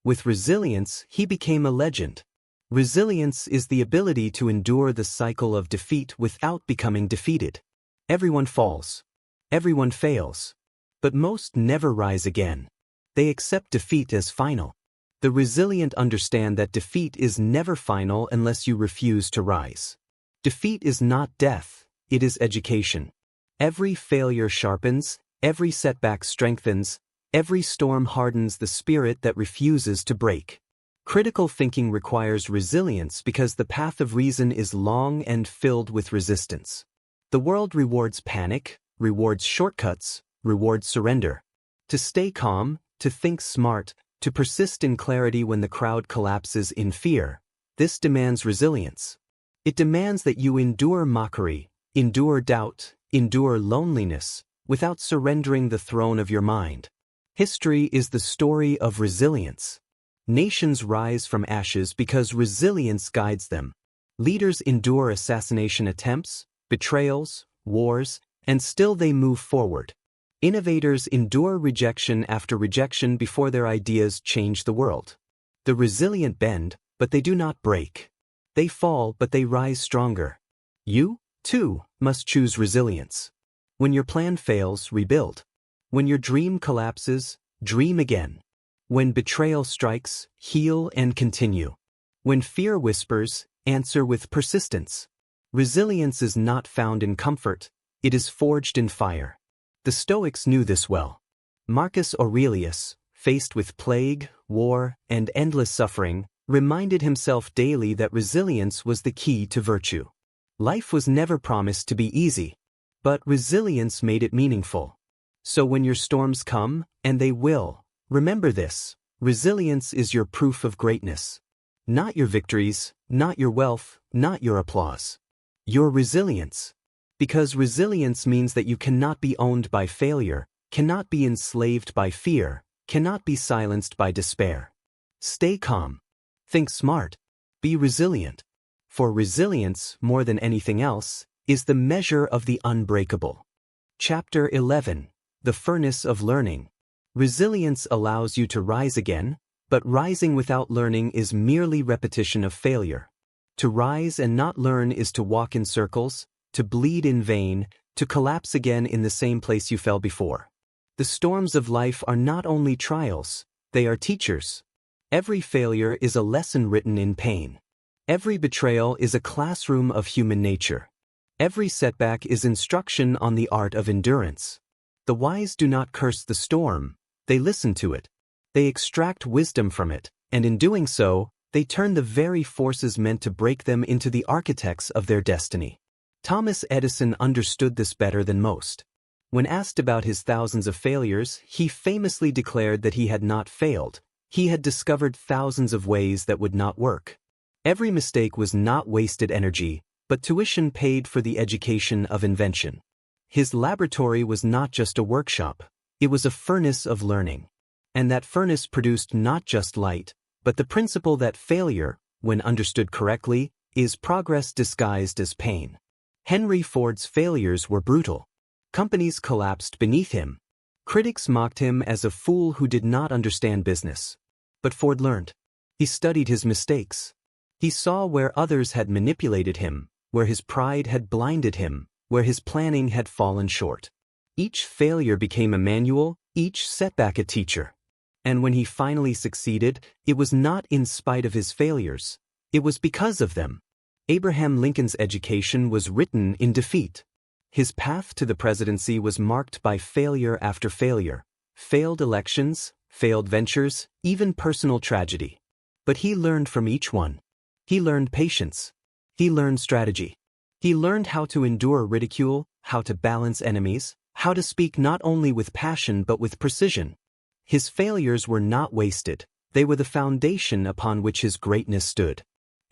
With resilience, he became a legend. Resilience is the ability to endure the cycle of defeat without becoming defeated. Everyone falls. Everyone fails. But most never rise again. They accept defeat as final. The resilient understand that defeat is never final unless you refuse to rise. Defeat is not death, it is education. Every failure sharpens, every setback strengthens, every storm hardens the spirit that refuses to break. Critical thinking requires resilience because the path of reason is long and filled with resistance. The world rewards panic, rewards shortcuts, rewards surrender. To stay calm, to think smart, to persist in clarity when the crowd collapses in fear, this demands resilience. It demands that you endure mockery, endure doubt, endure loneliness, without surrendering the throne of your mind. History is the story of resilience. Nations rise from ashes because resilience guides them. Leaders endure assassination attempts, betrayals, wars, and still they move forward. Innovators endure rejection after rejection before their ideas change the world. The resilient bend, but they do not break. They fall, but they rise stronger. You, too, must choose resilience. When your plan fails, rebuild. When your dream collapses, dream again. When betrayal strikes, heal and continue. When fear whispers, answer with persistence. Resilience is not found in comfort, it is forged in fire. The Stoics knew this well. Marcus Aurelius, faced with plague, war, and endless suffering, reminded himself daily that resilience was the key to virtue. Life was never promised to be easy, but resilience made it meaningful. So when your storms come, and they will, remember this: resilience is your proof of greatness. Not your victories, not your wealth, not your applause. Your resilience. Because resilience means that you cannot be owned by failure, cannot be enslaved by fear, cannot be silenced by despair. Stay calm. Think smart. Be resilient. For resilience, more than anything else, is the measure of the unbreakable. Chapter 11. The Furnace of Learning. Resilience allows you to rise again, but rising without learning is merely repetition of failure. To rise and not learn is to walk in circles, to bleed in vain, to collapse again in the same place you fell before. The storms of life are not only trials, they are teachers. Every failure is a lesson written in pain. Every betrayal is a classroom of human nature. Every setback is instruction on the art of endurance. The wise do not curse the storm, they listen to it. They extract wisdom from it, and in doing so, they turn the very forces meant to break them into the architects of their destiny. Thomas Edison understood this better than most. When asked about his thousands of failures, he famously declared that he had not failed. He had discovered thousands of ways that would not work. Every mistake was not wasted energy, but tuition paid for the education of invention. His laboratory was not just a workshop, it was a furnace of learning. And that furnace produced not just light, but the principle that failure, when understood correctly, is progress disguised as pain. Henry Ford's failures were brutal. Companies collapsed beneath him. Critics mocked him as a fool who did not understand business. But Ford learned. He studied his mistakes. He saw where others had manipulated him, where his pride had blinded him, where his planning had fallen short. Each failure became a manual, each setback a teacher. And when he finally succeeded, it was not in spite of his failures. It was because of them. Abraham Lincoln's education was written in defeat. His path to the presidency was marked by failure after failure. Failed elections, failed ventures, even personal tragedy. But he learned from each one. He learned patience. He learned strategy. He learned how to endure ridicule, how to balance enemies, how to speak not only with passion but with precision. His failures were not wasted. They were the foundation upon which his greatness stood.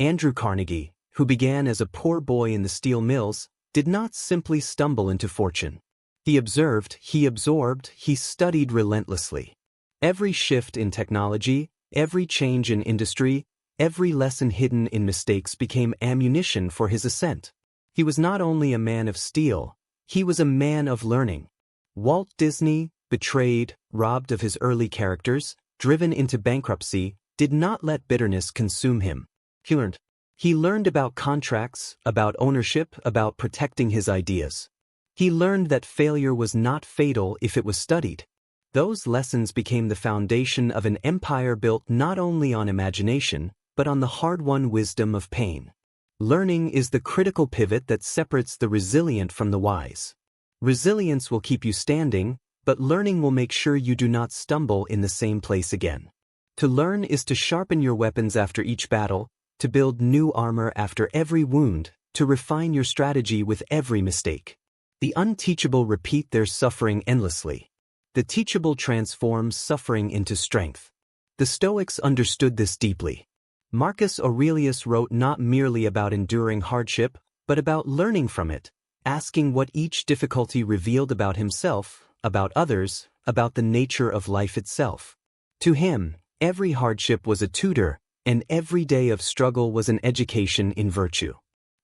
Andrew Carnegie, who began as a poor boy in the steel mills, did not simply stumble into fortune. He observed, he absorbed, he studied relentlessly. Every shift in technology, every change in industry, every lesson hidden in mistakes became ammunition for his ascent. He was not only a man of steel, he was a man of learning. Walt Disney, betrayed, robbed of his early characters, driven into bankruptcy, did not let bitterness consume him. He learned. He learned about contracts, about ownership, about protecting his ideas. He learned that failure was not fatal if it was studied. Those lessons became the foundation of an empire built not only on imagination, but on the hard-won wisdom of pain. Learning is the critical pivot that separates the resilient from the wise. Resilience will keep you standing, but learning will make sure you do not stumble in the same place again. To learn is to sharpen your weapons after each battle, to build new armor after every wound, to refine your strategy with every mistake. The unteachable repeat their suffering endlessly. The teachable transforms suffering into strength. The Stoics understood this deeply. Marcus Aurelius wrote not merely about enduring hardship, but about learning from it, asking what each difficulty revealed about himself, about others, about the nature of life itself. To him, every hardship was a tutor, and every day of struggle was an education in virtue.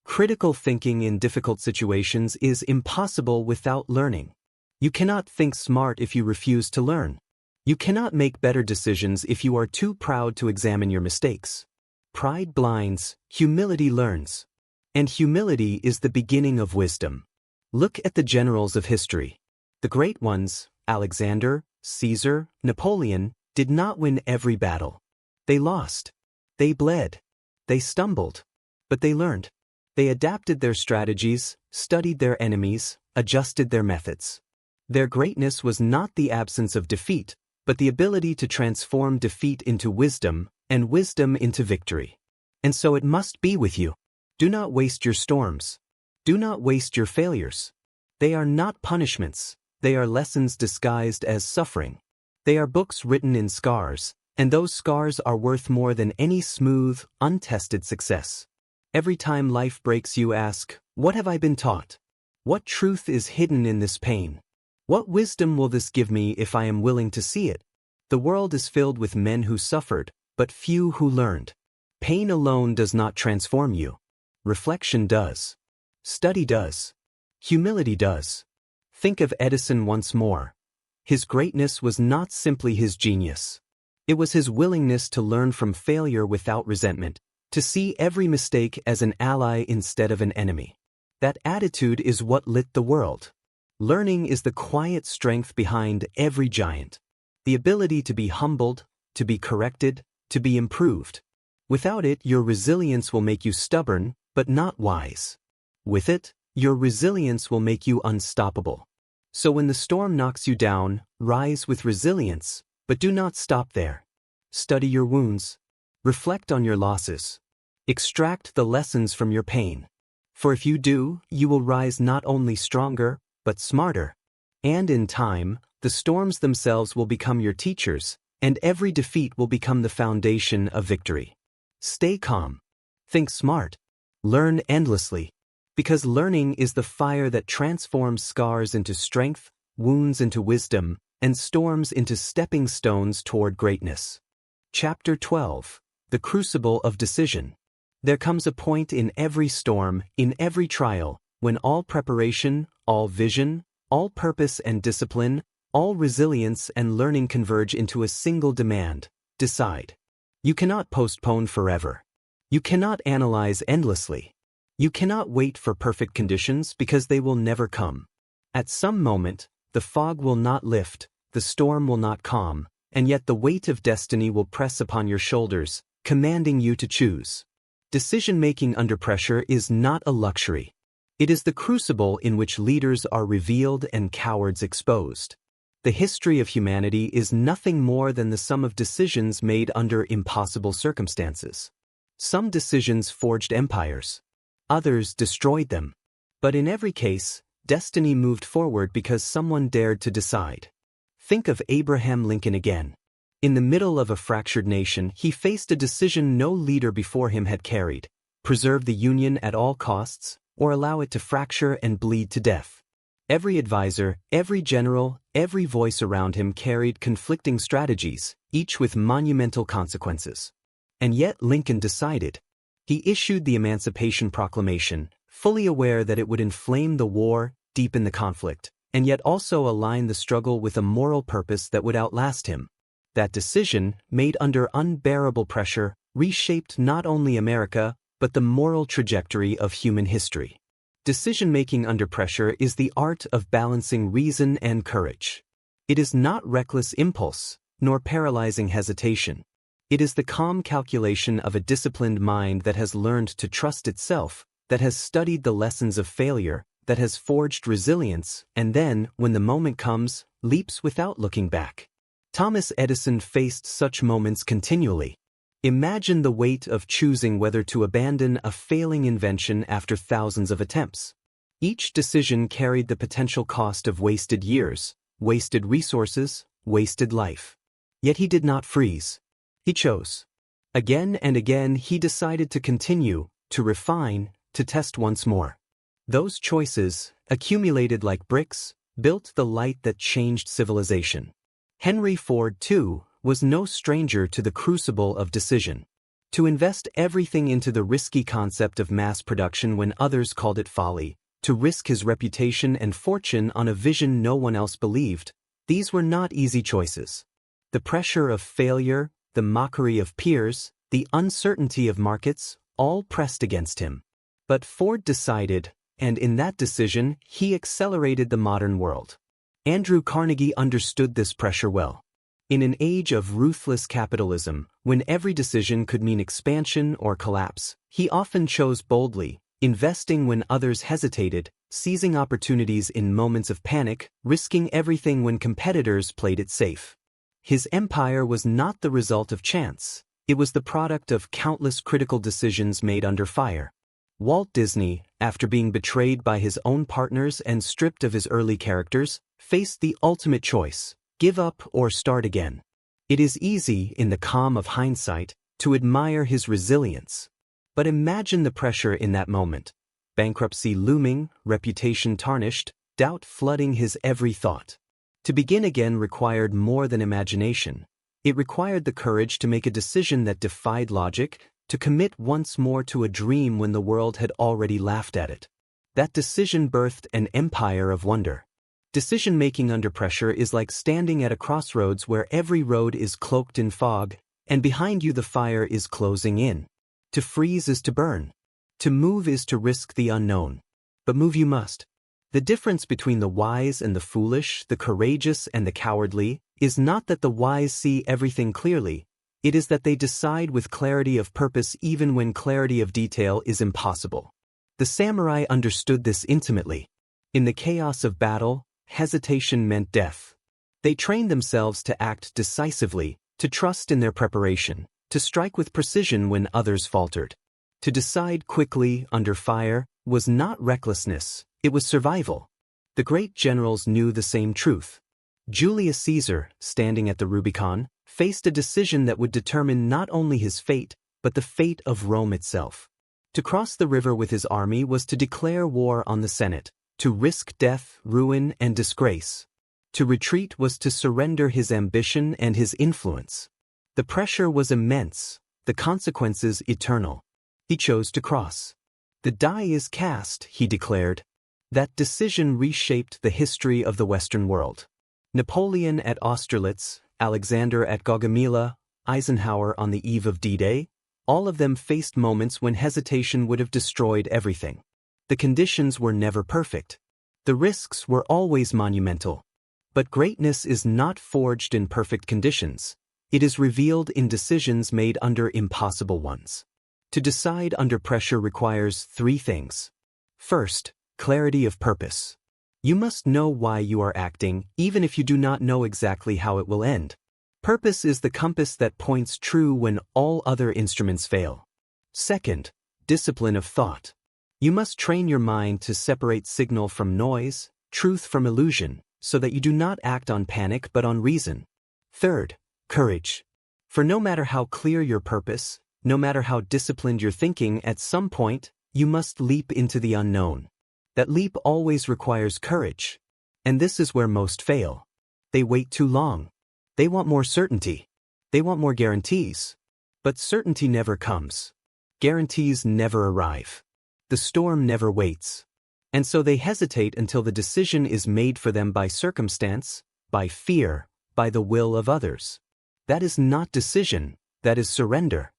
Critical thinking in difficult situations is impossible without learning. You cannot think smart if you refuse to learn. You cannot make better decisions if you are too proud to examine your mistakes. Pride blinds, humility learns. And humility is the beginning of wisdom. Look at the generals of history. The great ones, Alexander, Caesar, Napoleon, did not win every battle. They lost. They bled. They stumbled. But they learned. They adapted their strategies, studied their enemies, adjusted their methods. Their greatness was not the absence of defeat, but the ability to transform defeat into wisdom, and wisdom into victory. And so it must be with you. Do not waste your storms. Do not waste your failures. They are not punishments. They are lessons disguised as suffering. They are books written in scars, and those scars are worth more than any smooth, untested success. Every time life breaks you ask, what have I been taught? What truth is hidden in this pain? What wisdom will this give me if I am willing to see it? The world is filled with men who suffered, but few who learned. Pain alone does not transform you. Reflection does. Study does. Humility does. Think of Edison once more. His greatness was not simply his genius. It was his willingness to learn from failure without resentment, to see every mistake as an ally instead of an enemy. That attitude is what lit the world. Learning is the quiet strength behind every giant. The ability to be humbled, to be corrected, to be improved. Without it, your resilience will make you stubborn, but not wise. With it, your resilience will make you unstoppable. So when the storm knocks you down, rise with resilience, but do not stop there. Study your wounds. Reflect on your losses. Extract the lessons from your pain. For if you do, you will rise not only stronger, but smarter. And in time, the storms themselves will become your teachers, and every defeat will become the foundation of victory. Stay calm. Think smart. Learn endlessly. Because learning is the fire that transforms scars into strength, wounds into wisdom, and storms into stepping stones toward greatness. Chapter 12. The Crucible of Decision. There comes a point in every storm, in every trial, when all preparation, all vision, all purpose and discipline, all resilience and learning converge into a single demand: decide. You cannot postpone forever. You cannot analyze endlessly. You cannot wait for perfect conditions because they will never come. At some moment, the fog will not lift, the storm will not calm, and yet the weight of destiny will press upon your shoulders, commanding you to choose. Decision-making under pressure is not a luxury. It is the crucible in which leaders are revealed and cowards exposed. The history of humanity is nothing more than the sum of decisions made under impossible circumstances. Some decisions forged empires. Others destroyed them. But in every case, destiny moved forward because someone dared to decide. Think of Abraham Lincoln again. In the middle of a fractured nation, he faced a decision no leader before him had carried: preserve the Union at all costs, or allow it to fracture and bleed to death. Every advisor, every general, every voice around him carried conflicting strategies, each with monumental consequences. And yet Lincoln decided. He issued the Emancipation Proclamation, fully aware that it would inflame the war, deepen the conflict, and yet also align the struggle with a moral purpose that would outlast him. That decision, made under unbearable pressure, reshaped not only America, but the moral trajectory of human history. Decision-making under pressure is the art of balancing reason and courage. It is not reckless impulse, nor paralyzing hesitation. It is the calm calculation of a disciplined mind that has learned to trust itself, that has studied the lessons of failure, that has forged resilience, and then, when the moment comes, leaps without looking back. Thomas Edison faced such moments continually. Imagine the weight of choosing whether to abandon a failing invention after thousands of attempts. Each decision carried the potential cost of wasted years, wasted resources, wasted life. Yet he did not freeze. He chose. Again and again he decided to continue, to refine, to test once more. Those choices, accumulated like bricks, built the light that changed civilization. Henry Ford, too, was no stranger to the crucible of decision. To invest everything into the risky concept of mass production when others called it folly, to risk his reputation and fortune on a vision no one else believed, these were not easy choices. The pressure of failure, the mockery of peers, the uncertainty of markets, all pressed against him. But Ford decided, and in that decision, he accelerated the modern world. Andrew Carnegie understood this pressure well. In an age of ruthless capitalism, when every decision could mean expansion or collapse, he often chose boldly, investing when others hesitated, seizing opportunities in moments of panic, risking everything when competitors played it safe. His empire was not the result of chance. It was the product of countless critical decisions made under fire. Walt Disney, after being betrayed by his own partners and stripped of his early characters, faced the ultimate choice: give up or start again. It is easy, in the calm of hindsight, to admire his resilience. But imagine the pressure in that moment. Bankruptcy looming, reputation tarnished, doubt flooding his every thought. To begin again required more than imagination. It required the courage to make a decision that defied logic, to commit once more to a dream when the world had already laughed at it. That decision birthed an empire of wonder. Decision-making under pressure is like standing at a crossroads where every road is cloaked in fog, and behind you the fire is closing in. To freeze is to burn. To move is to risk the unknown. But move you must. The difference between the wise and the foolish, the courageous and the cowardly, is not that the wise see everything clearly, it is that they decide with clarity of purpose even when clarity of detail is impossible. The samurai understood this intimately. In the chaos of battle, hesitation meant death. They trained themselves to act decisively, to trust in their preparation, to strike with precision when others faltered. To decide quickly, under fire, was not recklessness, it was survival. The great generals knew the same truth. Julius Caesar, standing at the Rubicon, faced a decision that would determine not only his fate, but the fate of Rome itself. To cross the river with his army was to declare war on the Senate, to risk death, ruin, and disgrace. To retreat was to surrender his ambition and his influence. The pressure was immense, the consequences eternal. He chose to cross. The die is cast, he declared. That decision reshaped the history of the Western world. Napoleon at Austerlitz, Alexander at Gaugamela, Eisenhower on the eve of D-Day, all of them faced moments when hesitation would have destroyed everything. The conditions were never perfect. The risks were always monumental. But greatness is not forged in perfect conditions. It is revealed in decisions made under impossible ones. To decide under pressure requires three things. First, clarity of purpose. You must know why you are acting, even if you do not know exactly how it will end. Purpose is the compass that points true when all other instruments fail. Second, discipline of thought. You must train your mind to separate signal from noise, truth from illusion, so that you do not act on panic but on reason. Third, courage. For no matter how clear your purpose, no matter how disciplined your thinking, at some point, you must leap into the unknown. That leap always requires courage. And this is where most fail. They wait too long. They want more certainty. They want more guarantees. But certainty never comes. Guarantees never arrive. The storm never waits. And so they hesitate until the decision is made for them by circumstance, by fear, by the will of others. That is not decision, that is surrender.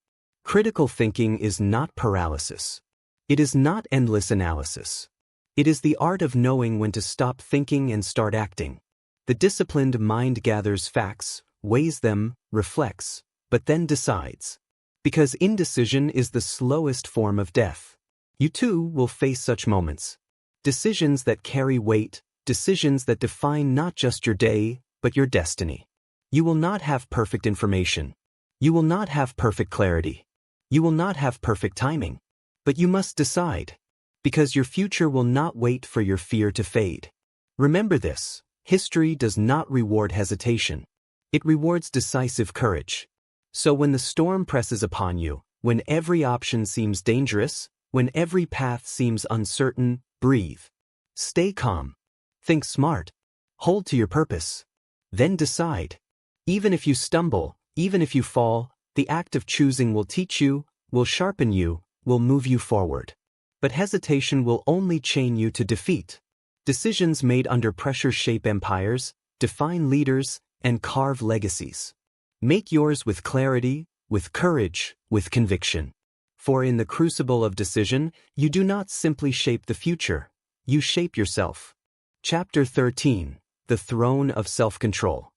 Critical thinking is not paralysis. It is not endless analysis. It is the art of knowing when to stop thinking and start acting. The disciplined mind gathers facts, weighs them, reflects, but then decides. Because indecision is the slowest form of death. You too will face such moments. Decisions that carry weight, decisions that define not just your day, but your destiny. You will not have perfect information. You will not have perfect clarity. You will not have perfect timing. But you must decide. Because your future will not wait for your fear to fade. Remember this, history does not reward hesitation. It rewards decisive courage. So when the storm presses upon you, when every option seems dangerous, when every path seems uncertain, breathe. Stay calm. Think smart. Hold to your purpose. Then decide. Even if you stumble, even if you fall, the act of choosing will teach you, will sharpen you, will move you forward. But hesitation will only chain you to defeat. Decisions made under pressure shape empires, define leaders, and carve legacies. Make yours with clarity, with courage, with conviction. For in the crucible of decision, you do not simply shape the future, you shape yourself. Chapter 13. The Throne of Self-Control.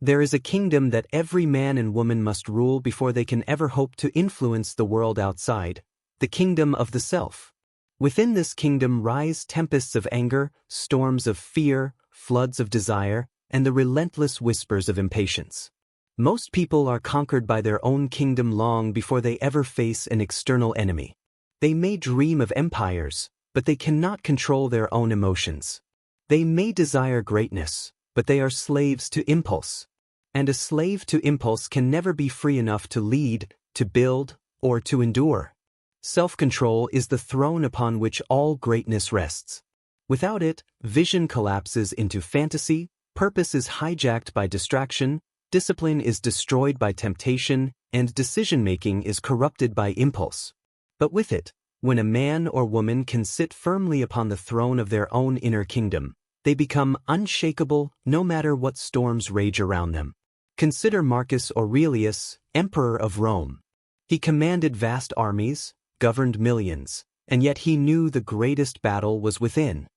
There is a kingdom that every man and woman must rule before they can ever hope to influence the world outside, the kingdom of the self. Within this kingdom rise tempests of anger, storms of fear, floods of desire, and the relentless whispers of impatience. Most people are conquered by their own kingdom long before they ever face an external enemy. They may dream of empires, but they cannot control their own emotions. They may desire greatness, but they are slaves to impulse. And a slave to impulse can never be free enough to lead, to build, or to endure. Self-control is the throne upon which all greatness rests. Without it, vision collapses into fantasy, purpose is hijacked by distraction, discipline is destroyed by temptation, and decision-making is corrupted by impulse. But with it, when a man or woman can sit firmly upon the throne of their own inner kingdom, they become unshakable no matter what storms rage around them. Consider Marcus Aurelius, Emperor of Rome. He commanded vast armies, governed millions, and yet he knew the greatest battle was within.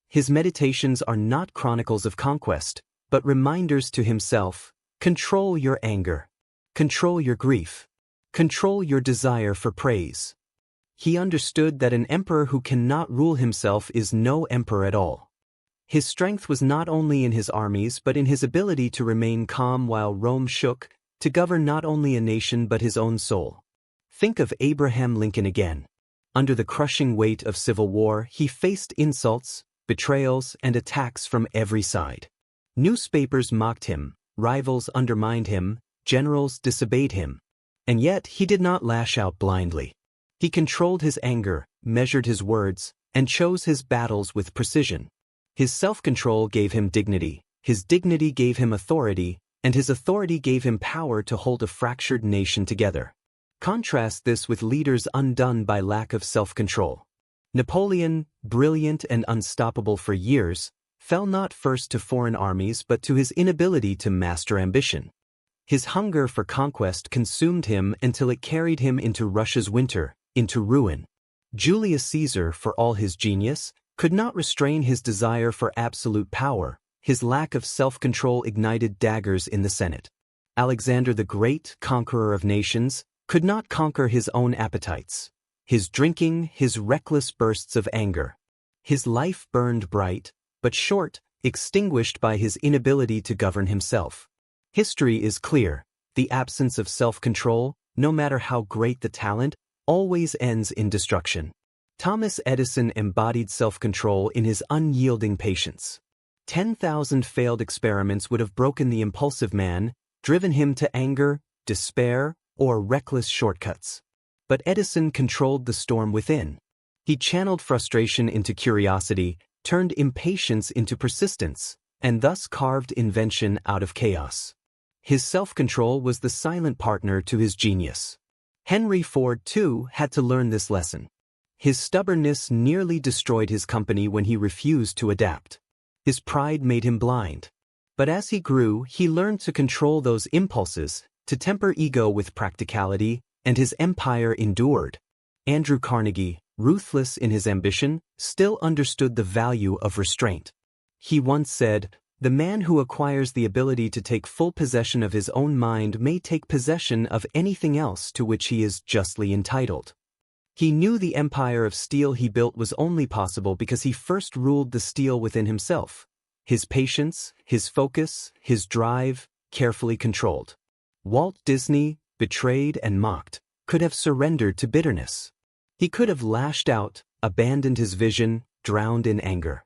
His meditations are not chronicles of conquest, but reminders to himself: control your anger. Control your grief. Control your desire for praise. He understood that an emperor who cannot rule himself is no emperor at all. His strength was not only in his armies but in his ability to remain calm while Rome shook, to govern not only a nation but his own soul. Think of Abraham Lincoln again. Under the crushing weight of civil war, he faced insults, betrayals, and attacks from every side. Newspapers mocked him, rivals undermined him, generals disobeyed him. And yet he did not lash out blindly. He controlled his anger, measured his words, and chose his battles with precision. His self-control gave him dignity, his dignity gave him authority, and his authority gave him power to hold a fractured nation together. Contrast this with leaders undone by lack of self-control. Napoleon, brilliant and unstoppable for years, fell not first to foreign armies but to his inability to master ambition. His hunger for conquest consumed him until it carried him into Russia's winter, into ruin. Julius Caesar, for all his genius, could not restrain his desire for absolute power. His lack of self-control ignited daggers in the Senate. Alexander the Great, conqueror of nations, could not conquer his own appetites. His drinking, his reckless bursts of anger. His life burned bright, but short, extinguished by his inability to govern himself. History is clear. The absence of self-control, no matter how great the talent, always ends in destruction. Thomas Edison embodied self-control in his unyielding patience. 10,000 failed experiments would have broken the impulsive man, driven him to anger, despair, or reckless shortcuts. But Edison controlled the storm within. He channeled frustration into curiosity, turned impatience into persistence, and thus carved invention out of chaos. His self-control was the silent partner to his genius. Henry Ford, too, had to learn this lesson. His stubbornness nearly destroyed his company when he refused to adapt. His pride made him blind. But as he grew, he learned to control those impulses, to temper ego with practicality, and his empire endured. Andrew Carnegie, ruthless in his ambition, still understood the value of restraint. He once said, "The man who acquires the ability to take full possession of his own mind may take possession of anything else to which he is justly entitled." He knew the empire of steel he built was only possible because he first ruled the steel within himself. His patience, his focus, his drive, carefully controlled. Walt Disney, betrayed and mocked, could have surrendered to bitterness. He could have lashed out, abandoned his vision, drowned in anger.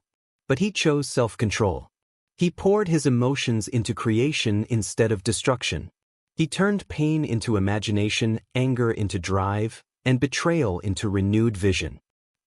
But he chose self-control. He poured his emotions into creation instead of destruction. He turned pain into imagination, anger into drive, and betrayal into renewed vision.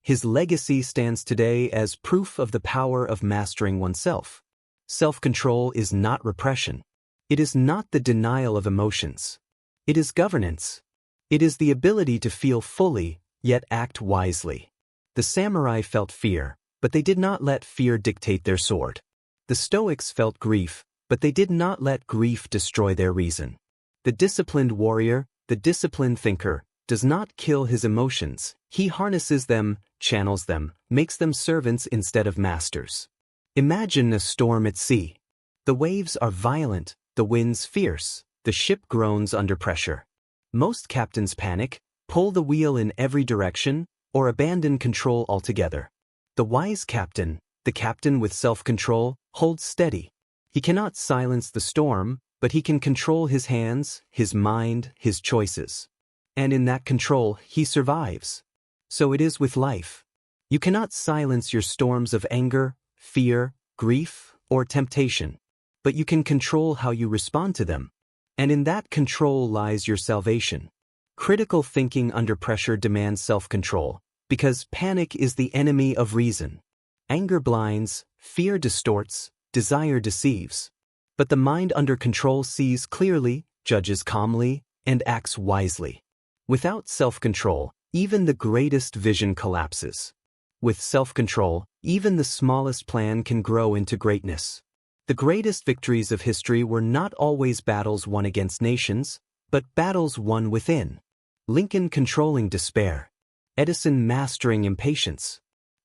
His legacy stands today as proof of the power of mastering oneself. Self-control is not repression. It is not the denial of emotions. It is governance. It is the ability to feel fully, yet act wisely. The samurai felt fear, but they did not let fear dictate their sword. The Stoics felt grief, but they did not let grief destroy their reason. The disciplined warrior, the disciplined thinker, does not kill his emotions. He harnesses them, channels them, makes them servants instead of masters. Imagine a storm at sea. The waves are violent, the winds fierce, the ship groans under pressure. Most captains panic, pull the wheel in every direction, or abandon control altogether. The wise captain, the captain with self-control, holds steady. He cannot silence the storm, but he can control his hands, his mind, his choices. And in that control, he survives. So it is with life. You cannot silence your storms of anger, fear, grief, or temptation. But you can control how you respond to them. And in that control lies your salvation. Critical thinking under pressure demands self-control, because panic is the enemy of reason. Anger blinds, fear distorts, desire deceives. But the mind under control sees clearly, judges calmly, and acts wisely. Without self-control, even the greatest vision collapses. With self-control, even the smallest plan can grow into greatness. The greatest victories of history were not always battles won against nations, but battles won within. Lincoln controlling despair. Edison mastering impatience.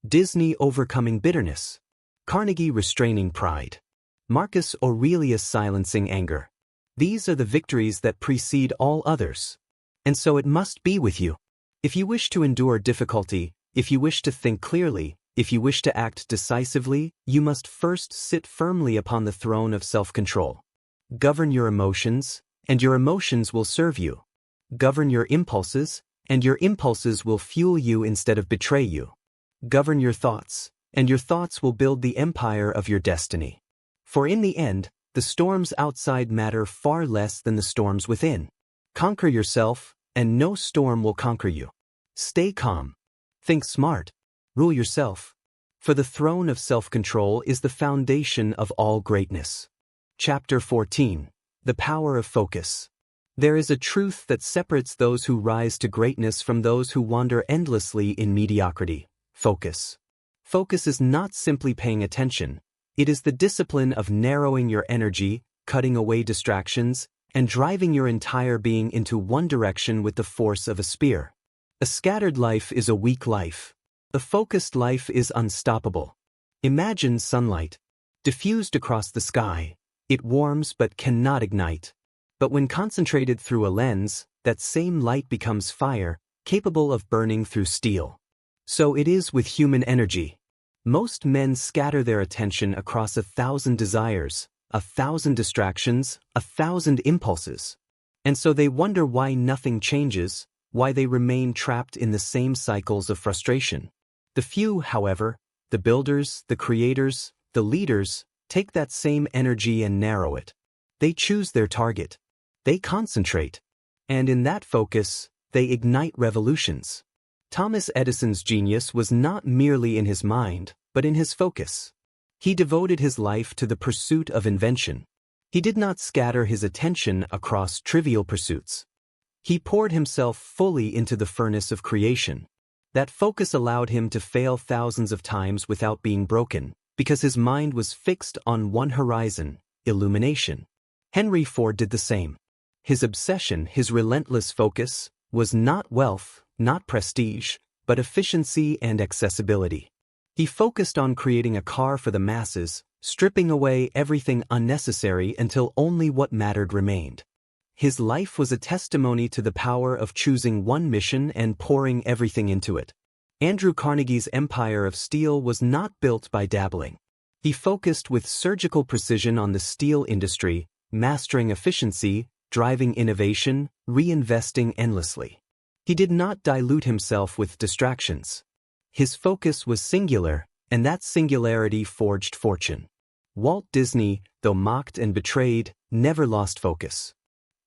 Disney overcoming bitterness. Carnegie restraining pride. Marcus Aurelius silencing anger. These are the victories that precede all others. And so it must be with you. If you wish to endure difficulty, if you wish to think clearly, if you wish to act decisively, you must first sit firmly upon the throne of self-control. Govern your emotions, and your emotions will serve you. Govern your impulses, and your impulses will fuel you instead of betray you. Govern your thoughts, and your thoughts will build the empire of your destiny. For in the end, the storms outside matter far less than the storms within. Conquer yourself, and no storm will conquer you. Stay calm. Think smart. Rule yourself. For the throne of self-control is the foundation of all greatness. Chapter 14. The Power of Focus. There is a truth that separates those who rise to greatness from those who wander endlessly in mediocrity. Focus. Focus is not simply paying attention. It is the discipline of narrowing your energy, cutting away distractions, and driving your entire being into one direction with the force of a spear. A scattered life is a weak life. A focused life is unstoppable. Imagine sunlight. Diffused across the sky, it warms but cannot ignite. But when concentrated through a lens, that same light becomes fire, capable of burning through steel. So it is with human energy. Most men scatter their attention across 1,000 desires, 1,000 distractions, 1,000 impulses. And so they wonder why nothing changes, why they remain trapped in the same cycles of frustration. The few, however, the builders, the creators, the leaders, take that same energy and narrow it. They choose their target. They concentrate. And in that focus, they ignite revolutions. Thomas Edison's genius was not merely in his mind, but in his focus. He devoted his life to the pursuit of invention. He did not scatter his attention across trivial pursuits. He poured himself fully into the furnace of creation. That focus allowed him to fail thousands of times without being broken, because his mind was fixed on one horizon, illumination. Henry Ford did the same. His obsession, his relentless focus, was not wealth, not prestige, but efficiency and accessibility. He focused on creating a car for the masses, stripping away everything unnecessary until only what mattered remained. His life was a testimony to the power of choosing one mission and pouring everything into it. Andrew Carnegie's empire of steel was not built by dabbling. He focused with surgical precision on the steel industry, mastering efficiency, driving innovation, reinvesting endlessly. He did not dilute himself with distractions. His focus was singular, and that singularity forged fortune. Walt Disney, though mocked and betrayed, never lost focus.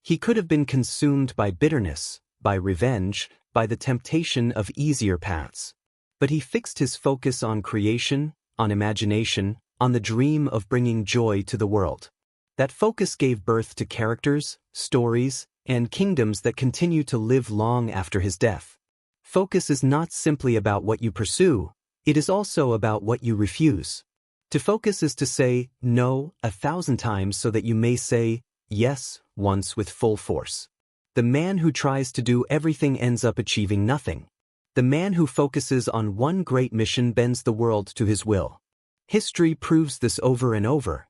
He could have been consumed by bitterness, by revenge, by the temptation of easier paths. But he fixed his focus on creation, on imagination, on the dream of bringing joy to the world. That focus gave birth to characters, stories, and kingdoms that continue to live long after his death. Focus is not simply about what you pursue, it is also about what you refuse. To focus is to say no 1,000 times so that you may say yes once with full force. The man who tries to do everything ends up achieving nothing. The man who focuses on one great mission bends the world to his will. History proves this over and over.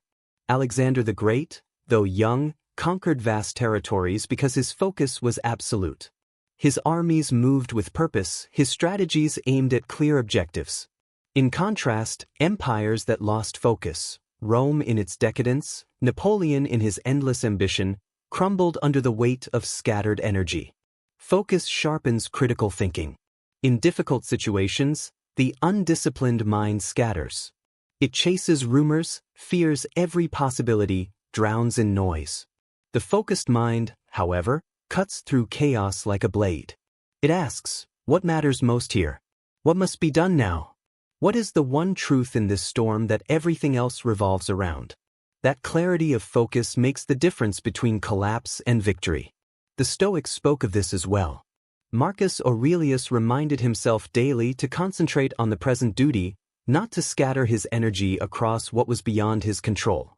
Alexander the Great, though young, conquered vast territories because his focus was absolute. His armies moved with purpose, his strategies aimed at clear objectives. In contrast, empires that lost focus, Rome in its decadence, Napoleon in his endless ambition, crumbled under the weight of scattered energy. Focus sharpens critical thinking. In difficult situations, the undisciplined mind scatters. It chases rumors, fears every possibility, drowns in noise. The focused mind, however, cuts through chaos like a blade. It asks, what matters most here? What must be done now? What is the one truth in this storm that everything else revolves around? That clarity of focus makes the difference between collapse and victory. The Stoics spoke of this as well. Marcus Aurelius reminded himself daily to concentrate on the present duty, not to scatter his energy across what was beyond his control.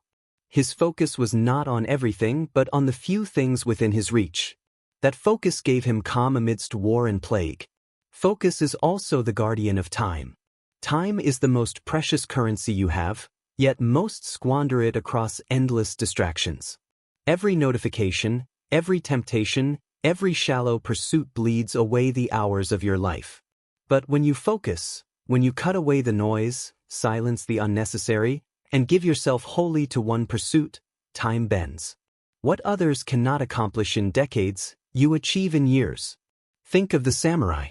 His focus was not on everything but on the few things within his reach. That focus gave him calm amidst war and plague. Focus is also the guardian of time. Time is the most precious currency you have, yet most squander it across endless distractions. Every notification, every temptation, every shallow pursuit bleeds away the hours of your life. But when you focus, when you cut away the noise, silence the unnecessary, and give yourself wholly to one pursuit, time bends. What others cannot accomplish in decades, you achieve in years. Think of the samurai.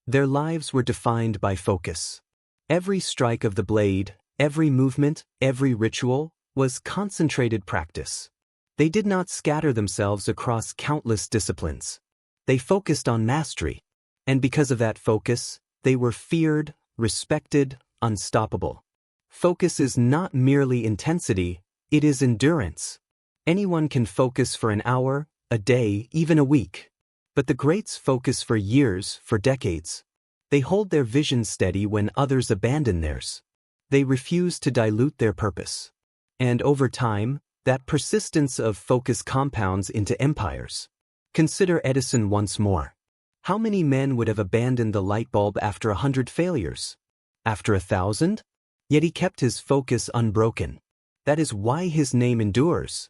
Their lives were defined by focus. Every strike of the blade, every movement, every ritual, was concentrated practice. They did not scatter themselves across countless disciplines. They focused on mastery. And because of that focus, they were feared, respected, unstoppable. Focus is not merely intensity, it is endurance. Anyone can focus for an hour, a day, even a week. But the greats focus for years, for decades. They hold their vision steady when others abandon theirs. They refuse to dilute their purpose. And over time, that persistence of focus compounds into empires. Consider Edison once more. How many men would have abandoned the light bulb after 100 failures? After 1,000? Yet he kept his focus unbroken. That is why his name endures.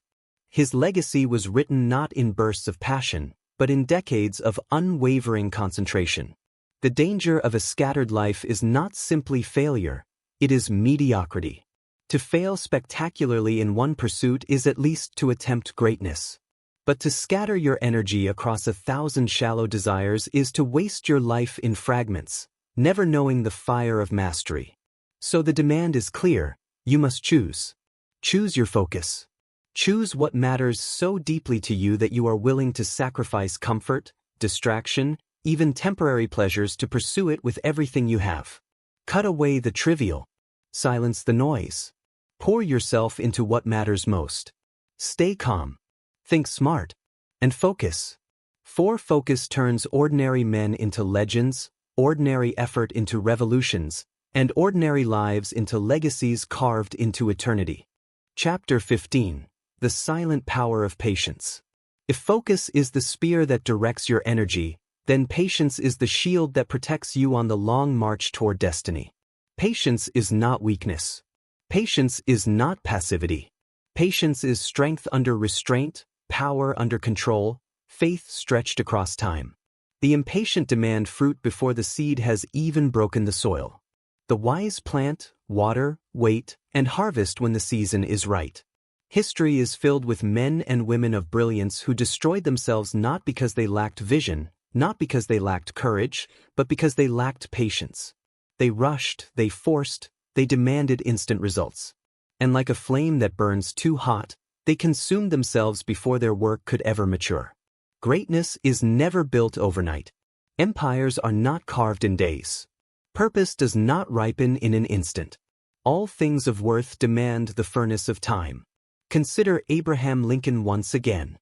His legacy was written not in bursts of passion, but in decades of unwavering concentration. The danger of a scattered life is not simply failure, it is mediocrity. To fail spectacularly in one pursuit is at least to attempt greatness. But to scatter your energy across 1,000 shallow desires is to waste your life in fragments, never knowing the fire of mastery. So the demand is clear, you must choose. Choose your focus. Choose what matters so deeply to you that you are willing to sacrifice comfort, distraction, even temporary pleasures to pursue it with everything you have. Cut away the trivial. Silence the noise. Pour yourself into what matters most. Stay calm. Think smart. And focus. For focus turns ordinary men into legends, ordinary effort into revolutions, and ordinary lives into legacies carved into eternity. Chapter 15. The Silent Power of Patience. If focus is the spear that directs your energy, then patience is the shield that protects you on the long march toward destiny. Patience is not weakness. Patience is not passivity. Patience is strength under restraint, power under control, faith stretched across time. The impatient demand fruit before the seed has even broken the soil. The wise plant, water, wait, and harvest when the season is right. History is filled with men and women of brilliance who destroyed themselves not because they lacked vision, not because they lacked courage, but because they lacked patience. They rushed, they forced, they demanded instant results. And like a flame that burns too hot, they consumed themselves before their work could ever mature. Greatness is never built overnight. Empires are not carved in days. Purpose does not ripen in an instant. All things of worth demand the furnace of time. Consider Abraham Lincoln once again.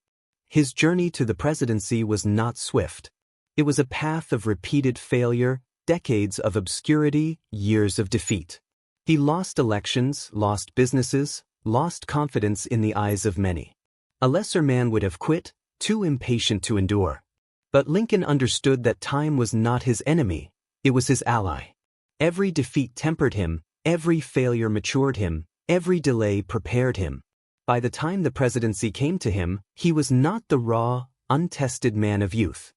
His journey to the presidency was not swift. It was a path of repeated failure, decades of obscurity, years of defeat. He lost elections, lost businesses, lost confidence in the eyes of many. A lesser man would have quit, too impatient to endure. But Lincoln understood that time was not his enemy, it was his ally. Every defeat tempered him, every failure matured him, every delay prepared him. By the time the presidency came to him, he was not the raw, untested man of youth.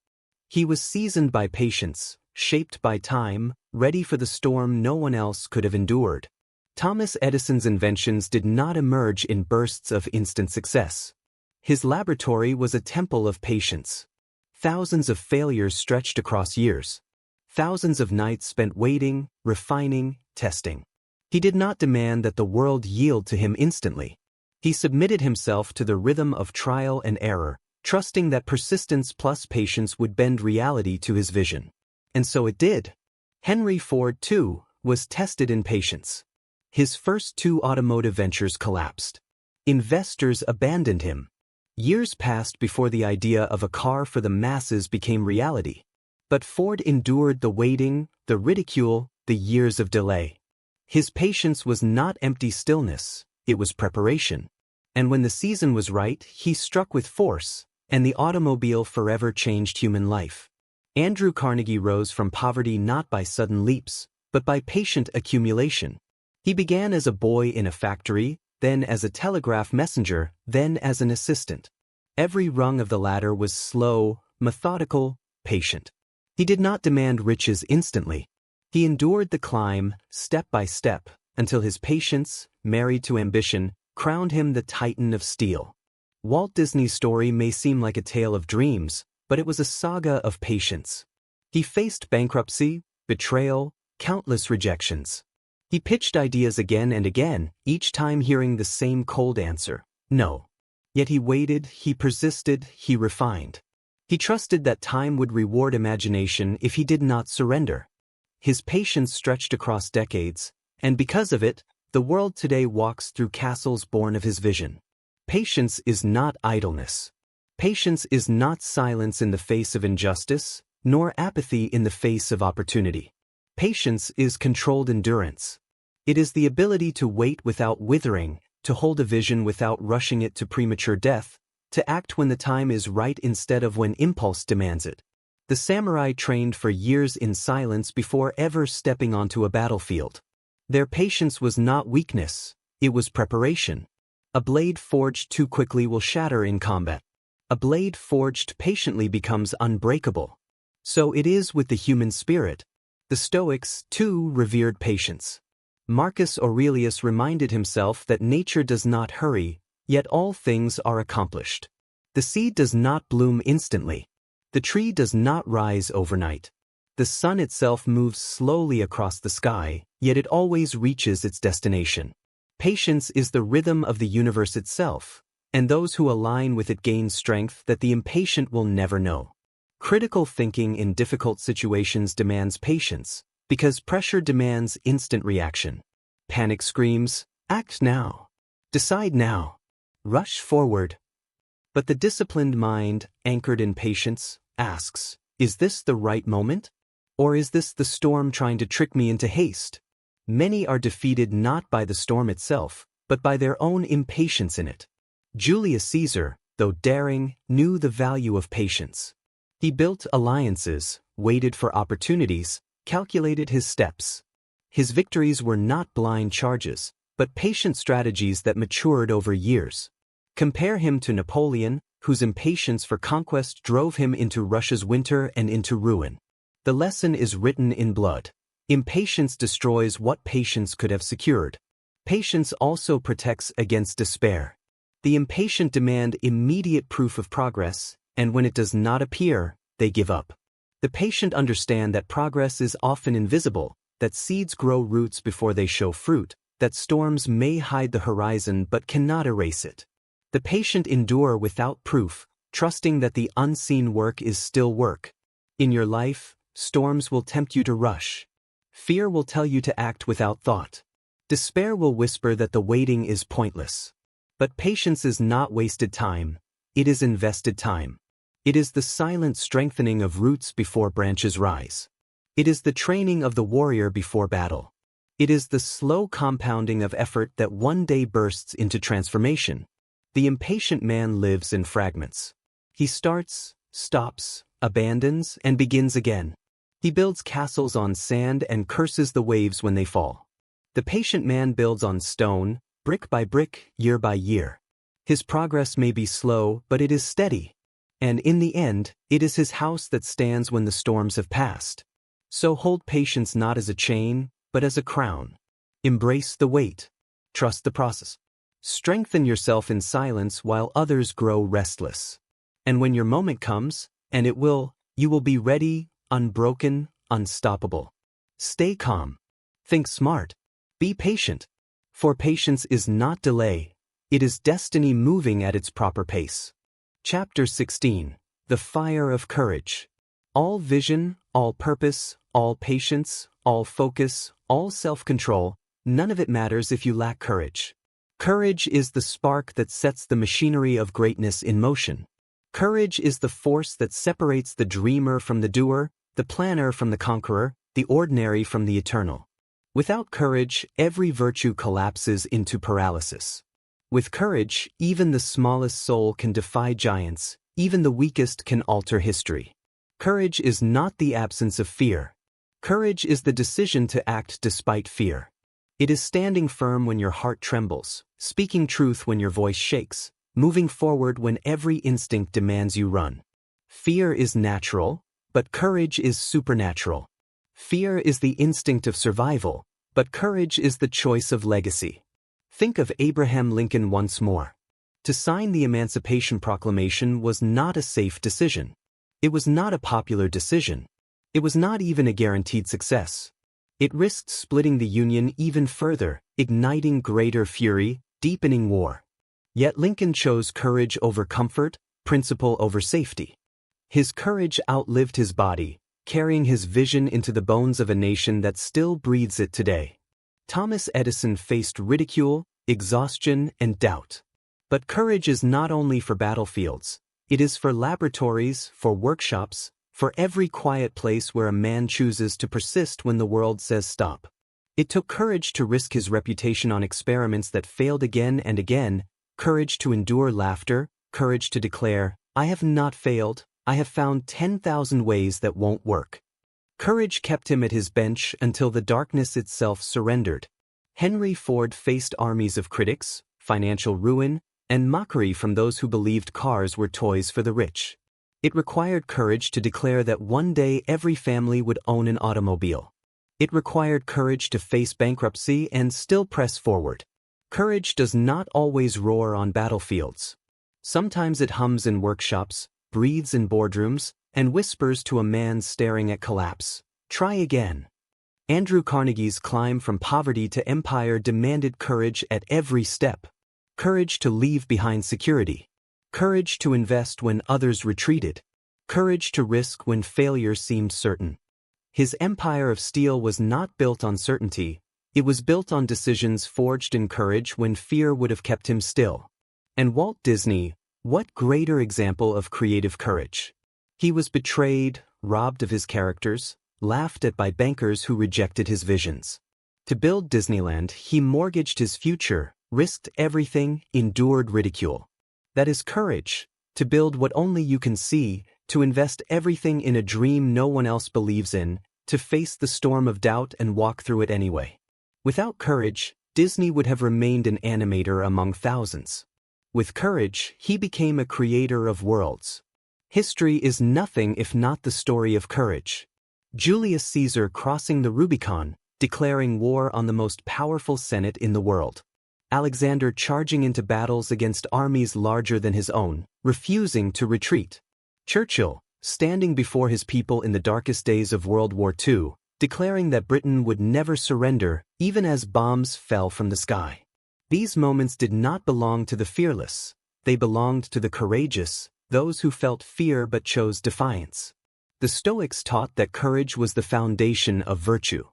He was seasoned by patience, shaped by time, ready for the storm no one else could have endured. Thomas Edison's inventions did not emerge in bursts of instant success. His laboratory was a temple of patience. Thousands of failures stretched across years. Thousands of nights spent waiting, refining, testing. He did not demand that the world yield to him instantly. He submitted himself to the rhythm of trial and error, trusting that persistence plus patience would bend reality to his vision. And so it did. Henry Ford, too, was tested in patience. His first two automotive ventures collapsed. Investors abandoned him. Years passed before the idea of a car for the masses became reality. But Ford endured the waiting, the ridicule, the years of delay. His patience was not empty stillness, it was preparation. And when the season was right, he struck with force, and the automobile forever changed human life. Andrew Carnegie rose from poverty not by sudden leaps, but by patient accumulation. He began as a boy in a factory, then as a telegraph messenger, then as an assistant. Every rung of the ladder was slow, methodical, patient. He did not demand riches instantly. He endured the climb, step by step, until his patience, married to ambition, crowned him the Titan of steel. Walt Disney's story may seem like a tale of dreams, but it was a saga of patience. He faced bankruptcy, betrayal, countless rejections. He pitched ideas again and again, each time hearing the same cold answer, no. Yet he waited, he persisted, he refined. He trusted that time would reward imagination if he did not surrender. His patience stretched across decades, and because of it, the world today walks through castles born of his vision. Patience is not idleness. Patience is not silence in the face of injustice, nor apathy in the face of opportunity. Patience is controlled endurance. It is the ability to wait without withering, to hold a vision without rushing it to premature death, to act when the time is right instead of when impulse demands it. The samurai trained for years in silence before ever stepping onto a battlefield. Their patience was not weakness, it was preparation. A blade forged too quickly will shatter in combat. A blade forged patiently becomes unbreakable. So it is with the human spirit. The Stoics, too, revered patience. Marcus Aurelius reminded himself that nature does not hurry, yet all things are accomplished. The seed does not bloom instantly. The tree does not rise overnight. The sun itself moves slowly across the sky, yet it always reaches its destination. Patience is the rhythm of the universe itself, and those who align with it gain strength that the impatient will never know. Critical thinking in difficult situations demands patience, because pressure demands instant reaction. Panic screams, act now. Decide now. Rush forward. But the disciplined mind, anchored in patience, asks, is this the right moment? Or is this the storm trying to trick me into haste? Many are defeated not by the storm itself, but by their own impatience in it. Julius Caesar, though daring, knew the value of patience. He built alliances, waited for opportunities, calculated his steps. His victories were not blind charges, but patient strategies that matured over years. Compare him to Napoleon, whose impatience for conquest drove him into Russia's winter and into ruin. The lesson is written in blood. Impatience destroys what patience could have secured. Patience also protects against despair. The impatient demand immediate proof of progress, and when it does not appear, they give up. The patient understand that progress is often invisible, that seeds grow roots before they show fruit, that storms may hide the horizon but cannot erase it. The patient endure without proof, trusting that the unseen work is still work. In your life, storms will tempt you to rush. Fear will tell you to act without thought. Despair will whisper that the waiting is pointless. But patience is not wasted time, it is invested time. It is the silent strengthening of roots before branches rise. It is the training of the warrior before battle. It is the slow compounding of effort that one day bursts into transformation. The impatient man lives in fragments. He starts, stops, abandons, and begins again. He builds castles on sand and curses the waves when they fall. The patient man builds on stone, brick by brick, year by year. His progress may be slow, but it is steady. And in the end, it is his house that stands when the storms have passed. So hold patience not as a chain, but as a crown. Embrace the wait. Trust the process. Strengthen yourself in silence while others grow restless. And when your moment comes, and it will, you will be ready, unbroken, unstoppable. Stay calm. Think smart. Be patient. For patience is not delay, it is destiny moving at its proper pace. Chapter 16. The Fire of Courage. All vision, all purpose, all patience, all focus, all self-control, none of it matters if you lack courage. Courage is the spark that sets the machinery of greatness in motion. Courage is the force that separates the dreamer from the doer, the planner from the conqueror, the ordinary from the eternal. Without courage, every virtue collapses into paralysis. With courage, even the smallest soul can defy giants, even the weakest can alter history. Courage is not the absence of fear. Courage is the decision to act despite fear. It is standing firm when your heart trembles, speaking truth when your voice shakes, moving forward when every instinct demands you run. Fear is natural, but courage is supernatural. Fear is the instinct of survival, but courage is the choice of legacy. Think of Abraham Lincoln once more. To sign the Emancipation Proclamation was not a safe decision. It was not a popular decision. It was not even a guaranteed success. It risked splitting the Union even further, igniting greater fury, deepening war. Yet Lincoln chose courage over comfort, principle over safety. His courage outlived his body, carrying his vision into the bones of a nation that still breathes it today. Thomas Edison faced ridicule, exhaustion, and doubt. But courage is not only for battlefields, it is for laboratories, for workshops, for every quiet place where a man chooses to persist when the world says stop. It took courage to risk his reputation on experiments that failed again and again, courage to endure laughter, courage to declare, "I have not failed, I have found 10,000 ways that won't work." Courage kept him at his bench until the darkness itself surrendered. Henry Ford faced armies of critics, financial ruin, and mockery from those who believed cars were toys for the rich. It required courage to declare that one day every family would own an automobile. It required courage to face bankruptcy and still press forward. Courage does not always roar on battlefields. Sometimes it hums in workshops, breathes in boardrooms, and whispers to a man staring at collapse, "Try again." Andrew Carnegie's climb from poverty to empire demanded courage at every step. Courage to leave behind security. Courage to invest when others retreated. Courage to risk when failure seemed certain. His empire of steel was not built on certainty, it was built on decisions forged in courage when fear would have kept him still. And Walt Disney, what greater example of creative courage? He was betrayed, robbed of his characters, laughed at by bankers who rejected his visions. To build Disneyland, he mortgaged his future, risked everything, endured ridicule. That is courage, to build what only you can see, to invest everything in a dream no one else believes in, to face the storm of doubt and walk through it anyway. Without courage, Disney would have remained an animator among thousands. With courage, he became a creator of worlds. History is nothing if not the story of courage. Julius Caesar crossing the Rubicon, declaring war on the most powerful senate in the world. Alexander charging into battles against armies larger than his own, refusing to retreat. Churchill, standing before his people in the darkest days of World War II, declaring that Britain would never surrender, even as bombs fell from the sky. These moments did not belong to the fearless. They belonged to the courageous, those who felt fear but chose defiance. The Stoics taught that courage was the foundation of virtue.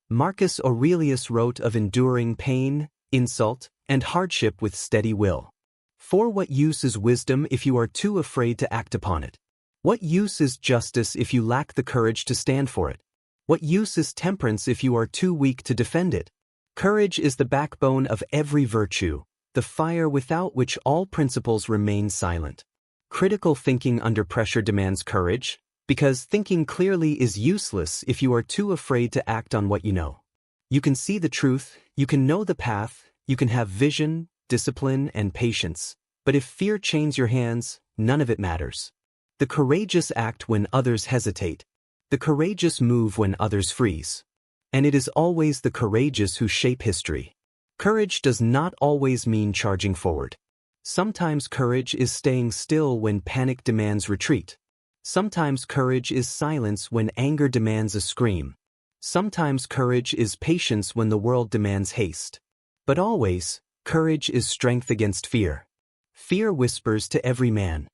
Marcus Aurelius wrote of enduring pain, insult, and hardship with steady will. For what use is wisdom if you are too afraid to act upon it? What use is justice if you lack the courage to stand for it? What use is temperance if you are too weak to defend it? Courage is the backbone of every virtue, the fire without which all principles remain silent. Critical thinking under pressure demands courage, because thinking clearly is useless if you are too afraid to act on what you know. You can see the truth, you can know the path, you can have vision, discipline, and patience, but if fear chains your hands, none of it matters. The courageous act when others hesitate. The courageous move when others freeze. And it is always the courageous who shape history. Courage does not always mean charging forward. Sometimes courage is staying still when panic demands retreat. Sometimes courage is silence when anger demands a scream. Sometimes courage is patience when the world demands haste. But always, courage is strength against fear. Fear whispers to every man,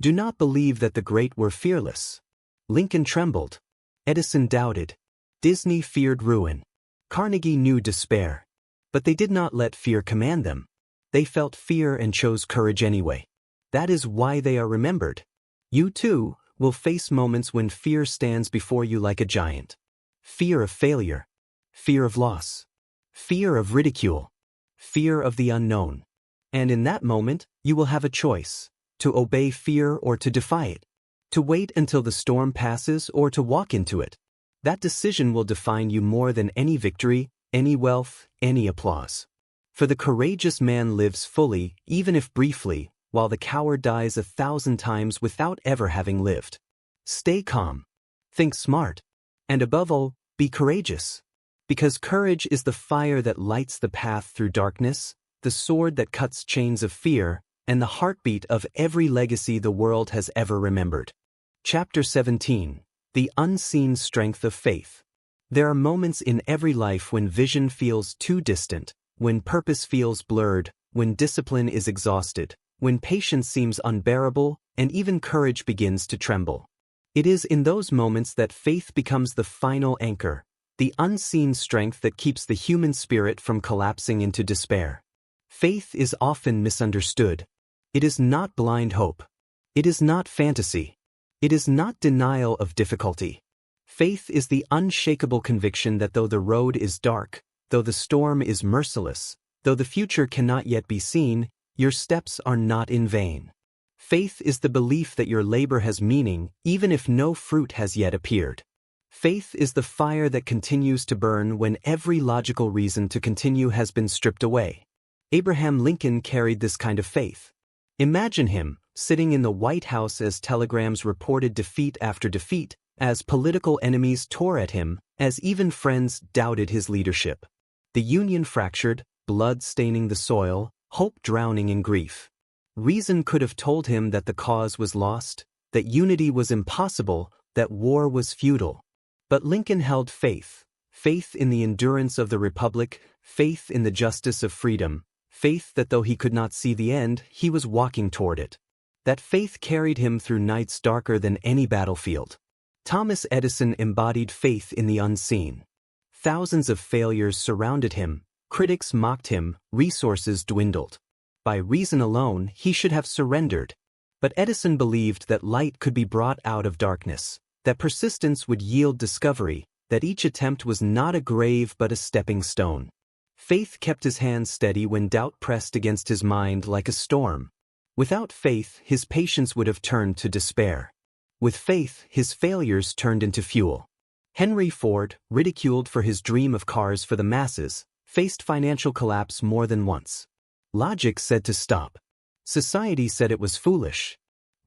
"Do not believe that the great were fearless." Lincoln trembled. Edison doubted. Disney feared ruin. Carnegie knew despair. But they did not let fear command them. They felt fear and chose courage anyway. That is why they are remembered. You too will face moments when fear stands before you like a giant. Fear of failure. Fear of loss. Fear of ridicule. Fear of the unknown. And in that moment, you will have a choice: to obey fear or to defy it. To wait until the storm passes or to walk into it. That decision will define you more than any victory, any wealth, any applause. For the courageous man lives fully, even if briefly, while the coward dies 1,000 times without ever having lived. Stay calm. Think smart. And above all, be courageous. Because courage is the fire that lights the path through darkness, the sword that cuts chains of fear, and the heartbeat of every legacy the world has ever remembered. Chapter 17. The Unseen Strength of Faith. There are moments in every life when vision feels too distant, when purpose feels blurred, when discipline is exhausted, when patience seems unbearable, and even courage begins to tremble. It is in those moments that faith becomes the final anchor, the unseen strength that keeps the human spirit from collapsing into despair. Faith is often misunderstood. It is not blind hope. It is not fantasy. It is not denial of difficulty. Faith is the unshakable conviction that though the road is dark, though the storm is merciless, though the future cannot yet be seen, your steps are not in vain. Faith is the belief that your labor has meaning, even if no fruit has yet appeared. Faith is the fire that continues to burn when every logical reason to continue has been stripped away. Abraham Lincoln carried this kind of faith. Imagine him, sitting in the White House as telegrams reported defeat after defeat, as political enemies tore at him, as even friends doubted his leadership. The Union fractured, blood staining the soil, hope drowning in grief. Reason could have told him that the cause was lost, that unity was impossible, that war was futile. But Lincoln held faith, faith in the endurance of the Republic, faith in the justice of freedom, faith that though he could not see the end, he was walking toward it. That faith carried him through nights darker than any battlefield. Thomas Edison embodied faith in the unseen. Thousands of failures surrounded him, critics mocked him, resources dwindled. By reason alone, he should have surrendered. But Edison believed that light could be brought out of darkness, that persistence would yield discovery, that each attempt was not a grave but a stepping stone. Faith kept his hands steady when doubt pressed against his mind like a storm. Without faith, his patience would have turned to despair. With faith, his failures turned into fuel. Henry Ford, ridiculed for his dream of cars for the masses, faced financial collapse more than once. Logic said to stop. Society said it was foolish.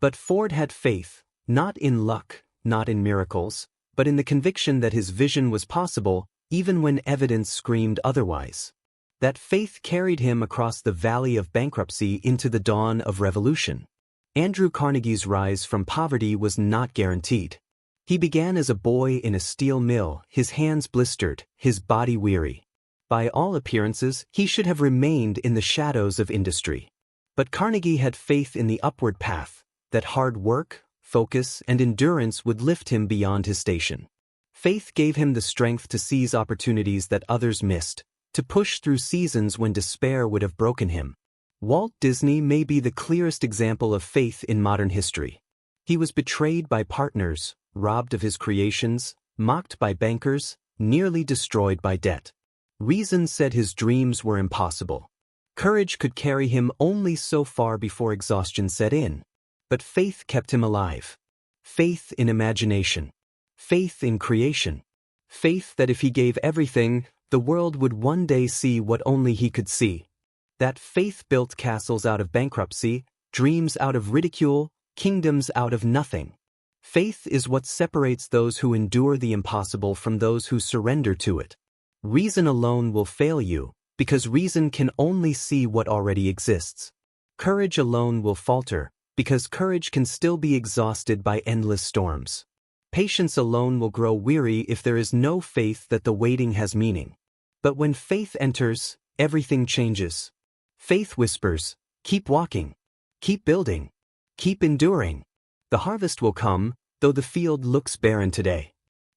But Ford had faith, not in luck, not in miracles, but in the conviction that his vision was possible, even when evidence screamed otherwise. That faith carried him across the valley of bankruptcy into the dawn of revolution. Andrew Carnegie's rise from poverty was not guaranteed. He began as a boy in a steel mill, his hands blistered, his body weary. By all appearances, he should have remained in the shadows of industry. But Carnegie had faith in the upward path, that hard work, focus, and endurance would lift him beyond his station. Faith gave him the strength to seize opportunities that others missed, to push through seasons when despair would have broken him. Walt Disney may be the clearest example of faith in modern history. He was betrayed by partners, robbed of his creations, mocked by bankers, nearly destroyed by debt. Reason said his dreams were impossible. Courage could carry him only so far before exhaustion set in. But faith kept him alive. Faith in imagination. Faith in creation. Faith that if he gave everything, the world would one day see what only he could see. That faith built castles out of bankruptcy, dreams out of ridicule, kingdoms out of nothing. Faith is what separates those who endure the impossible from those who surrender to it. Reason alone will fail you, because reason can only see what already exists. Courage alone will falter, because courage can still be exhausted by endless storms. Patience alone will grow weary if there is no faith that the waiting has meaning. But when faith enters, everything changes. Faith whispers, keep walking, keep building, keep enduring. The harvest will come, though the field looks barren today.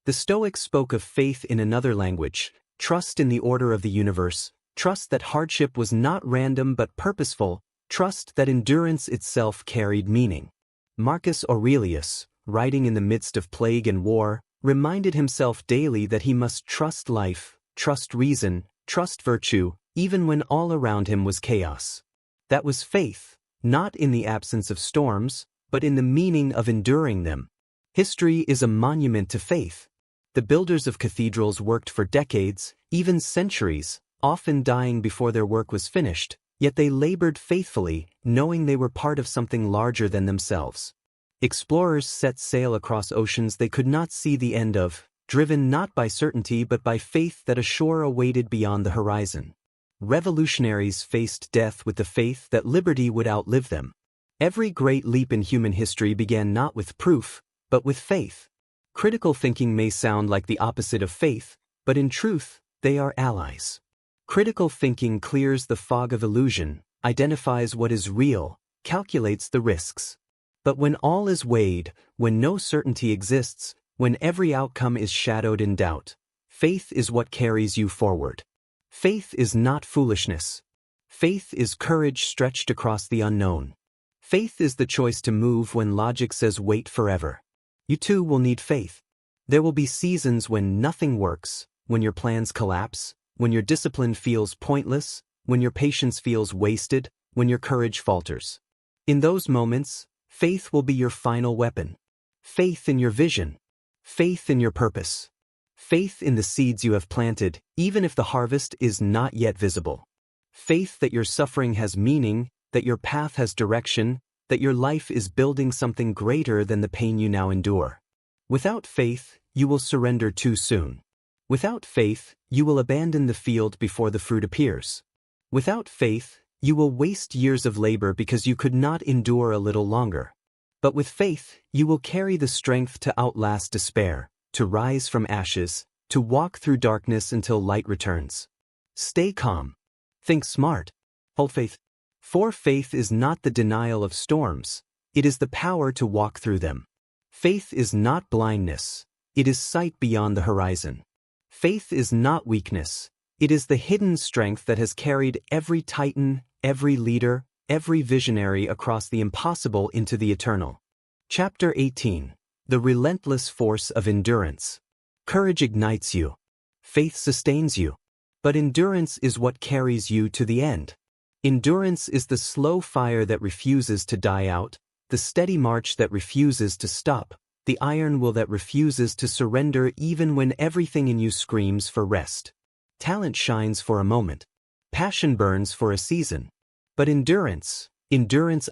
The Stoics spoke of faith in another language, trust in the order of the universe, trust that hardship was not random but purposeful, trust that endurance itself carried meaning. Marcus Aurelius, writing in the midst of plague and war, reminded himself daily that he must trust life, trust reason, trust virtue, even when all around him was chaos. That was faith, not in the absence of storms, but in the meaning of enduring them. History is a monument to faith. The builders of cathedrals worked for decades, even centuries, often dying before their work was finished, yet they labored faithfully, knowing they were part of something larger than themselves. Explorers set sail across oceans they could not see the end of, driven not by certainty but by faith that a shore awaited beyond the horizon. Revolutionaries faced death with the faith that liberty would outlive them. Every great leap in human history began not with proof, but with faith. Critical thinking may sound like the opposite of faith, but in truth, they are allies. Critical thinking clears the fog of illusion, identifies what is real, calculates the risks. But when all is weighed, when no certainty exists, when every outcome is shadowed in doubt, faith is what carries you forward. Faith is not foolishness. Faith is courage stretched across the unknown. Faith is the choice to move when logic says wait forever. You too will need faith. There will be seasons when nothing works, when your plans collapse, when your discipline feels pointless, when your patience feels wasted, when your courage falters. In those moments, faith will be your final weapon. Faith in your vision. Faith in your purpose. Faith in the seeds you have planted, even if the harvest is not yet visible. Faith that your suffering has meaning, that your path has direction, that your life is building something greater than the pain you now endure. Without faith, you will surrender too soon. Without faith, you will abandon the field before the fruit appears. Without faith, you will waste years of labor because you could not endure a little longer. But with faith, you will carry the strength to outlast despair, to rise from ashes, to walk through darkness until light returns. Stay calm. Think smart. Hold faith. For faith is not the denial of storms, it is the power to walk through them. Faith is not blindness, it is sight beyond the horizon. Faith is not weakness, it is the hidden strength that has carried every titan, every leader, every visionary across the impossible into the eternal. Chapter 18. The Relentless Force of Endurance. Courage ignites you. Faith sustains you. But endurance is what carries you to the end. Endurance is the slow fire that refuses to die out, the steady march that refuses to stop, the iron will that refuses to surrender even when everything in you screams for rest. Talent shines for a moment. Passion burns for a season. But endurance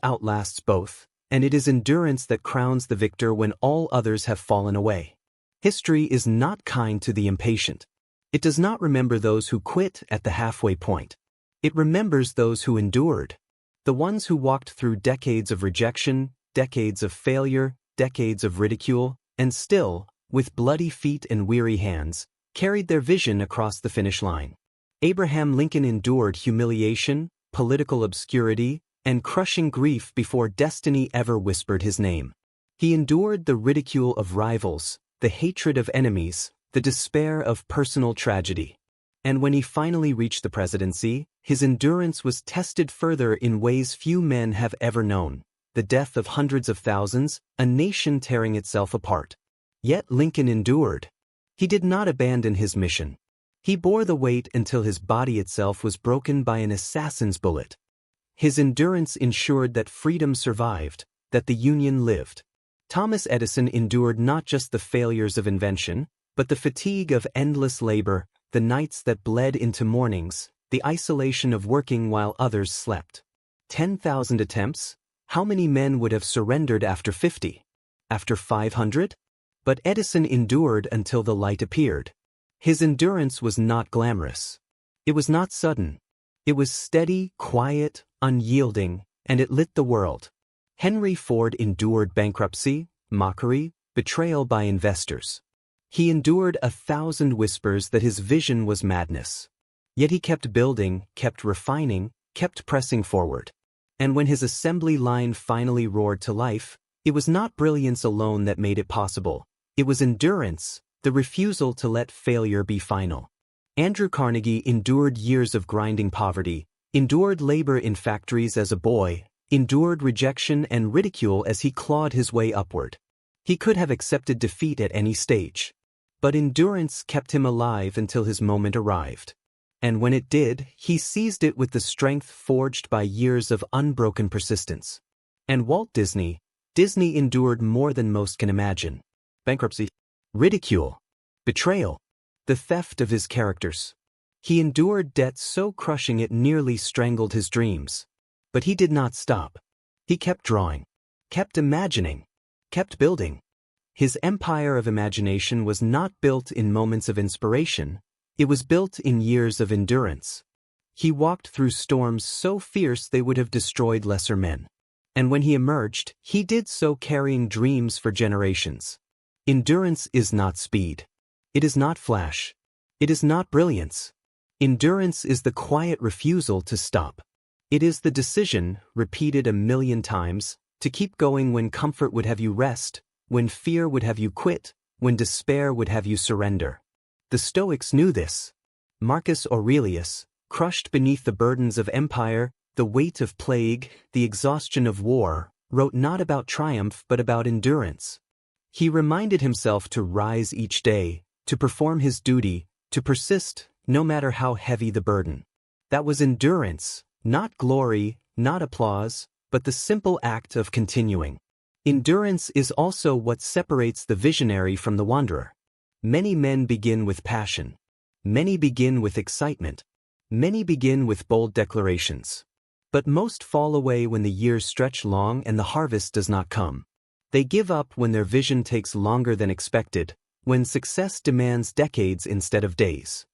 outlasts both, and it is endurance that crowns the victor when all others have fallen away. History is not kind to the impatient. It does not remember those who quit at the halfway point. It remembers those who endured. The ones who walked through decades of rejection, decades of failure, decades of ridicule, and still, with bloody feet and weary hands, carried their vision across the finish line. Abraham Lincoln endured humiliation, political obscurity, and crushing grief before destiny ever whispered his name. He endured the ridicule of rivals, the hatred of enemies, the despair of personal tragedy. And when he finally reached the presidency, his endurance was tested further in ways few men have ever known: the death of hundreds of thousands, a nation tearing itself apart. Yet Lincoln endured. He did not abandon his mission. He bore the weight until his body itself was broken by an assassin's bullet. His endurance ensured that freedom survived, that the Union lived. Thomas Edison endured not just the failures of invention, but the fatigue of endless labor, the nights that bled into mornings, the isolation of working while others slept. 10,000 attempts? How many men would have surrendered after 50? After 500? But Edison endured until the light appeared. His endurance was not glamorous. It was not sudden. It was steady, quiet, unyielding, and it lit the world. Henry Ford endured bankruptcy, mockery, betrayal by investors. He endured 1,000 whispers that his vision was madness. Yet he kept building, kept refining, kept pressing forward. And when his assembly line finally roared to life, it was not brilliance alone that made it possible. It was endurance, the refusal to let failure be final. Andrew Carnegie endured years of grinding poverty, endured labor in factories as a boy, endured rejection and ridicule as he clawed his way upward. He could have accepted defeat at any stage. But endurance kept him alive until his moment arrived. And when it did, he seized it with the strength forged by years of unbroken persistence. And Walt Disney endured more than most can imagine. Bankruptcy, ridicule, betrayal, the theft of his characters. He endured debt so crushing it nearly strangled his dreams. But he did not stop. He kept drawing, kept imagining, kept building. His empire of imagination was not built in moments of inspiration. It was built in years of endurance. He walked through storms so fierce they would have destroyed lesser men. And when he emerged, he did so carrying dreams for generations. Endurance is not speed. It is not flash. It is not brilliance. Endurance is the quiet refusal to stop. It is the decision, repeated 1,000,000 times, to keep going when comfort would have you rest, when fear would have you quit, when despair would have you surrender. The Stoics knew this. Marcus Aurelius, crushed beneath the burdens of empire, the weight of plague, the exhaustion of war, wrote not about triumph but about endurance. He reminded himself to rise each day, to perform his duty, to persist, no matter how heavy the burden. That was endurance, not glory, not applause, but the simple act of continuing. Endurance is also what separates the visionary from the wanderer. Many men begin with passion. Many begin with excitement. Many begin with bold declarations. But most fall away when the years stretch long and the harvest does not come. They give up when their vision takes longer than expected, when success demands decades instead of days.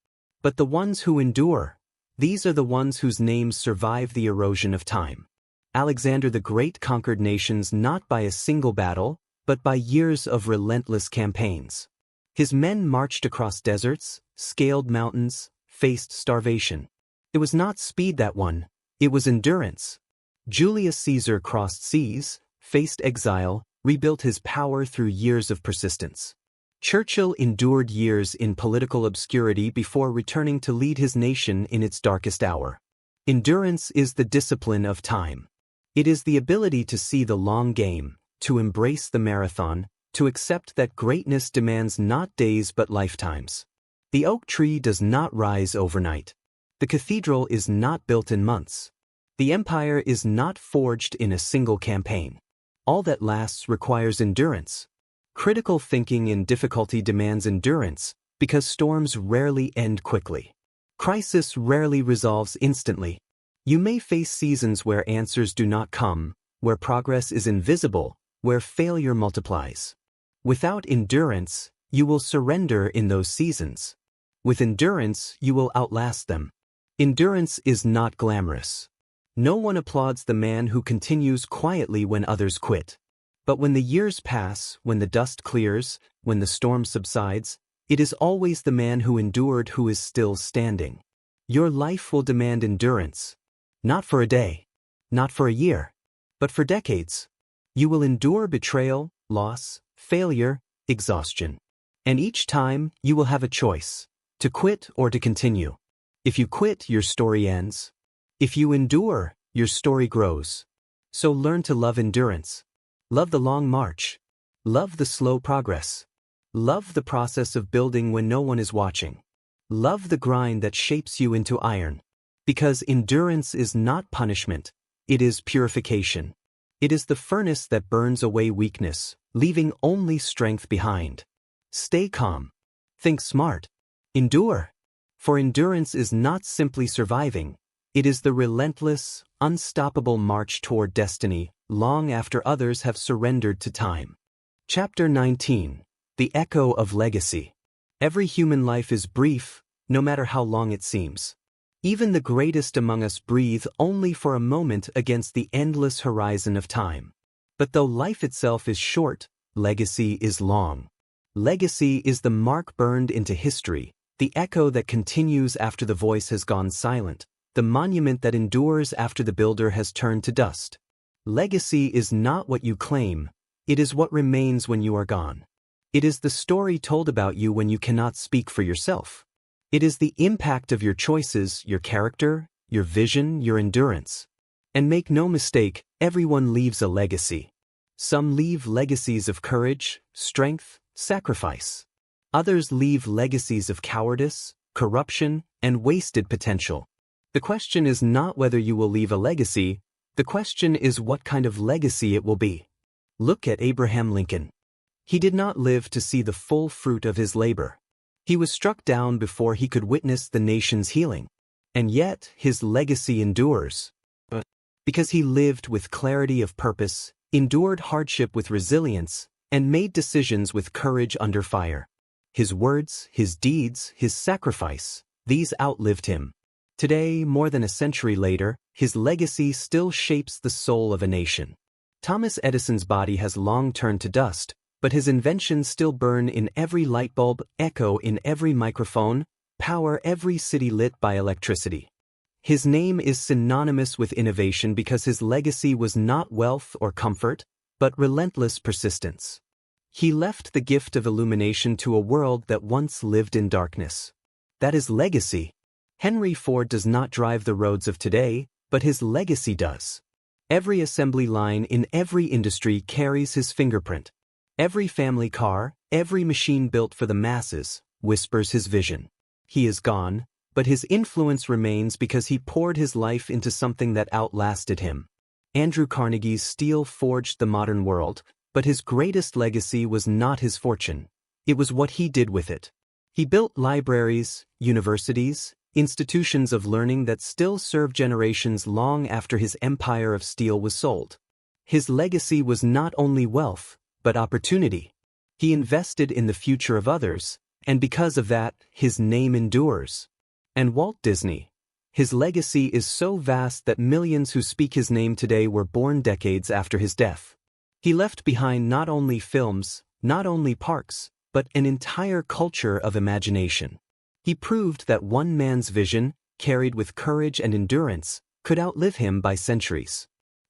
But the ones who endure, these are the ones whose names survive the erosion of time. Alexander the Great conquered nations not by a single battle, but by years of relentless campaigns. His men marched across deserts, scaled mountains, faced starvation. It was not speed that won, it was endurance. Julius Caesar crossed seas, faced exile, rebuilt his power through years of persistence. Churchill endured years in political obscurity before returning to lead his nation in its darkest hour. Endurance is the discipline of time. It is the ability to see the long game, to embrace the marathon, to accept that greatness demands not days but lifetimes. The oak tree does not rise overnight. The cathedral is not built in months. The empire is not forged in a single campaign. All that lasts requires endurance. Critical thinking in difficulty demands endurance, because storms rarely end quickly. Crisis rarely resolves instantly. You may face seasons where answers do not come, where progress is invisible, where failure multiplies. Without endurance, you will surrender in those seasons. With endurance, you will outlast them. Endurance is not glamorous. No one applauds the man who continues quietly when others quit. But when the years pass, when the dust clears, when the storm subsides, it is always the man who endured who is still standing. Your life will demand endurance. Not for a day, not for a year, but for decades. You will endure betrayal, loss, failure, exhaustion. And each time, you will have a choice, to quit or to continue. If you quit, your story ends. If you endure, your story grows. So learn to love endurance. Love the long march. Love the slow progress. Love the process of building when no one is watching. Love the grind that shapes you into iron. Because endurance is not punishment, it is purification. It is the furnace that burns away weakness, leaving only strength behind. Stay calm. Think smart. Endure. For endurance is not simply surviving, it is the relentless, unstoppable march toward destiny, long after others have surrendered to time. Chapter 19. The Echo of Legacy. Every human life is brief, no matter how long it seems. Even the greatest among us breathe only for a moment against the endless horizon of time. But though life itself is short, legacy is long. Legacy is the mark burned into history, the echo that continues after the voice has gone silent, the monument that endures after the builder has turned to dust. Legacy is not what you claim, it is what remains when you are gone. It is the story told about you when you cannot speak for yourself. It is the impact of your choices, your character, your vision, your endurance. And make no mistake, everyone leaves a legacy. Some leave legacies of courage, strength, sacrifice. Others leave legacies of cowardice, corruption, and wasted potential. The question is not whether you will leave a legacy, the question is what kind of legacy it will be. Look at Abraham Lincoln. He did not live to see the full fruit of his labor. He was struck down before he could witness the nation's healing. And yet, his legacy endures. Because he lived with clarity of purpose, endured hardship with resilience, and made decisions with courage under fire. His words, his deeds, his sacrifice, these outlived him. Today, more than a century later, his legacy still shapes the soul of a nation. Thomas Edison's body has long turned to dust, but his inventions still burn in every light bulb, echo in every microphone, power every city lit by electricity. His name is synonymous with innovation because his legacy was not wealth or comfort, but relentless persistence. He left the gift of illumination to a world that once lived in darkness. That is legacy. Henry Ford does not drive the roads of today, but his legacy does. Every assembly line in every industry carries his fingerprint. Every family car, every machine built for the masses, whispers his vision. He is gone, but his influence remains because he poured his life into something that outlasted him. Andrew Carnegie's steel forged the modern world, but his greatest legacy was not his fortune. It was what he did with it. He built libraries, universities, institutions of learning that still serve generations long after his empire of steel was sold. His legacy was not only wealth, but opportunity. He invested in the future of others, and because of that, his name endures. And Walt Disney. His legacy is so vast that millions who speak his name today were born decades after his death. He left behind not only films, not only parks, but an entire culture of imagination. He proved that one man's vision, carried with courage and endurance, could outlive him by centuries.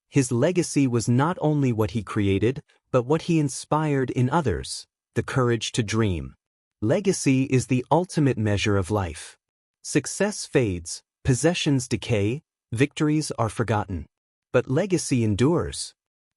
His legacy was not only what he created, but what he inspired in others, the courage to dream. Legacy is the ultimate measure of life. Success fades, possessions decay, victories are forgotten. But legacy endures.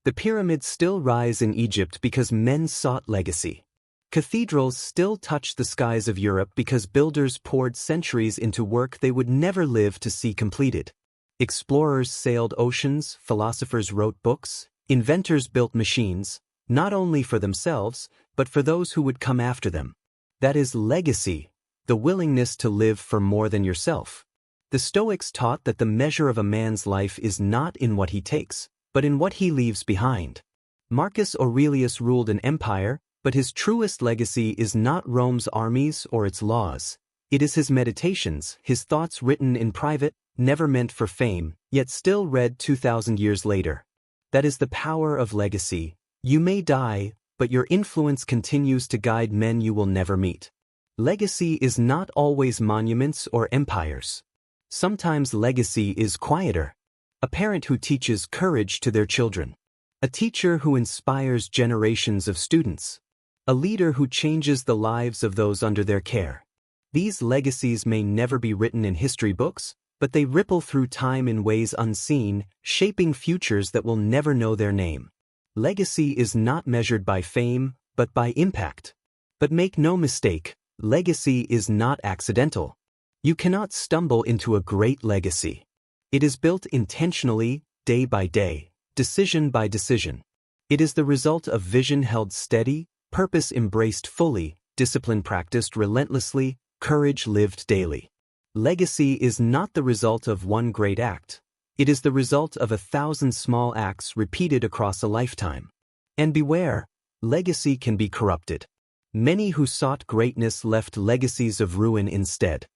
The pyramids still rise in Egypt because men sought legacy. Cathedrals still touch the skies of Europe because builders poured centuries into work they would never live to see completed. Explorers sailed oceans, philosophers wrote books, inventors built machines, not only for themselves, but for those who would come after them. That is legacy, the willingness to live for more than yourself. The Stoics taught that the measure of a man's life is not in what he takes, but in what he leaves behind. Marcus Aurelius ruled an empire, but his truest legacy is not Rome's armies or its laws. It is his meditations, his thoughts written in private, never meant for fame, yet still read 2,000 years later. That is the power of legacy. You may die, but your influence continues to guide men you will never meet. Legacy is not always monuments or empires. Sometimes legacy is quieter. A parent who teaches courage to their children. A teacher who inspires generations of students. A leader who changes the lives of those under their care. These legacies may never be written in history books, but they ripple through time in ways unseen, shaping futures that will never know their name. Legacy is not measured by fame, but by impact. But make no mistake, legacy is not accidental. You cannot stumble into a great legacy. It is built intentionally, day by day, decision by decision. It is the result of vision held steady, purpose embraced fully, discipline practiced relentlessly, courage lived daily. Legacy is not the result of one great act. It is the result of 1,000 small acts repeated across a lifetime. And beware, legacy can be corrupted. Many who sought greatness left legacies of ruin instead.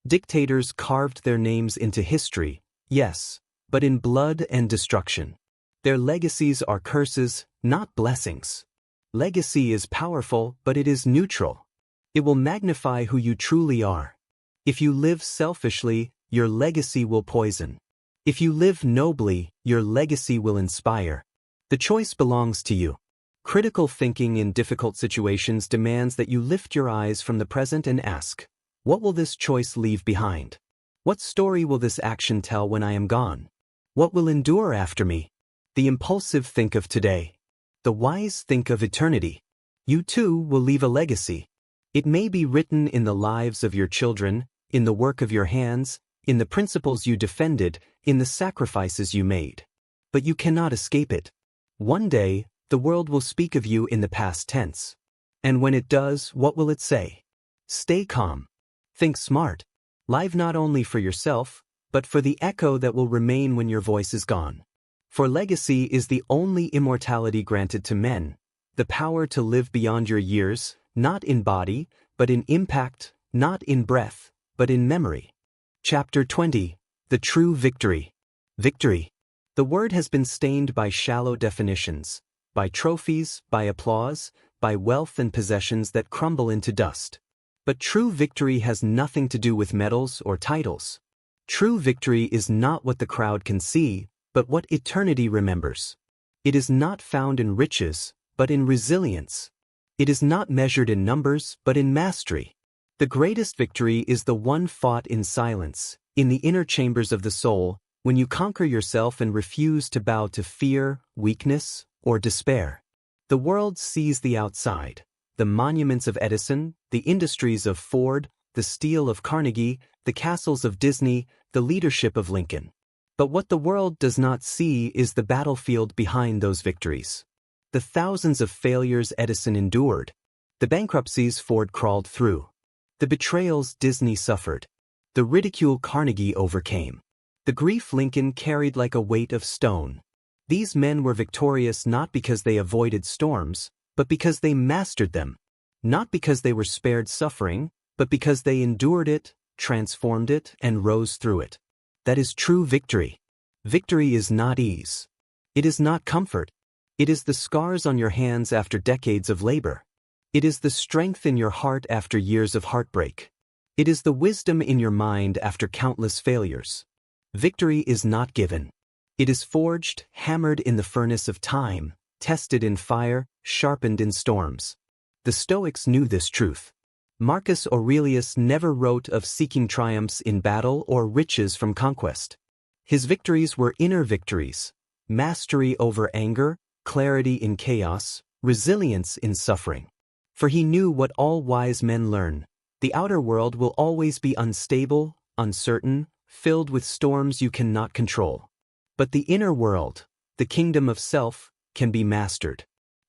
Dictators carved their names into history, yes, but in blood and destruction. Their legacies are curses, not blessings. Legacy is powerful, but it is neutral. It will magnify who you truly are. If you live selfishly, your legacy will poison. If you live nobly, your legacy will inspire. The choice belongs to you. Critical thinking in difficult situations demands that you lift your eyes from the present and ask, what will this choice leave behind? What story will this action tell when I am gone? What will endure after me? The impulsive think of today. The wise think of eternity. You too will leave a legacy. It may be written in the lives of your children, in the work of your hands, in the principles you defended, in the sacrifices you made. But you cannot escape it. One day, the world will speak of you in the past tense. And when it does, what will it say? Stay calm. Think smart. Live not only for yourself, but for the echo that will remain when your voice is gone. For legacy is the only immortality granted to men, the power to live beyond your years, not in body, but in impact, not in breath, but in memory. Chapter 20. The True Victory. Victory. The word has been stained by shallow definitions, by trophies, by applause, by wealth and possessions that crumble into dust. But true victory has nothing to do with medals or titles. True victory is not what the crowd can see, but what eternity remembers. It is not found in riches, but in resilience. It is not measured in numbers, but in mastery. The greatest victory is the one fought in silence, in the inner chambers of the soul, when you conquer yourself and refuse to bow to fear, weakness, or despair. The world sees the outside, the monuments of Edison, the industries of Ford, the steel of Carnegie, the castles of Disney, the leadership of Lincoln. But what the world does not see is the battlefield behind those victories. The thousands of failures Edison endured, the bankruptcies Ford crawled through, the betrayals Disney suffered, the ridicule Carnegie overcame, the grief Lincoln carried like a weight of stone. These men were victorious not because they avoided storms, but because they mastered them. Not because they were spared suffering, but because they endured it, transformed it, and rose through it. That is true victory. Victory is not ease. It is not comfort. It is the scars on your hands after decades of labor. It is the strength in your heart after years of heartbreak. It is the wisdom in your mind after countless failures. Victory is not given. It is forged, hammered in the furnace of time, tested in fire, sharpened in storms. The Stoics knew this truth. Marcus Aurelius never wrote of seeking triumphs in battle or riches from conquest. His victories were inner victories, mastery over anger, clarity in chaos, resilience in suffering. For he knew what all wise men learn. The outer world will always be unstable, uncertain, filled with storms you cannot control. But the inner world, the kingdom of self, can be mastered.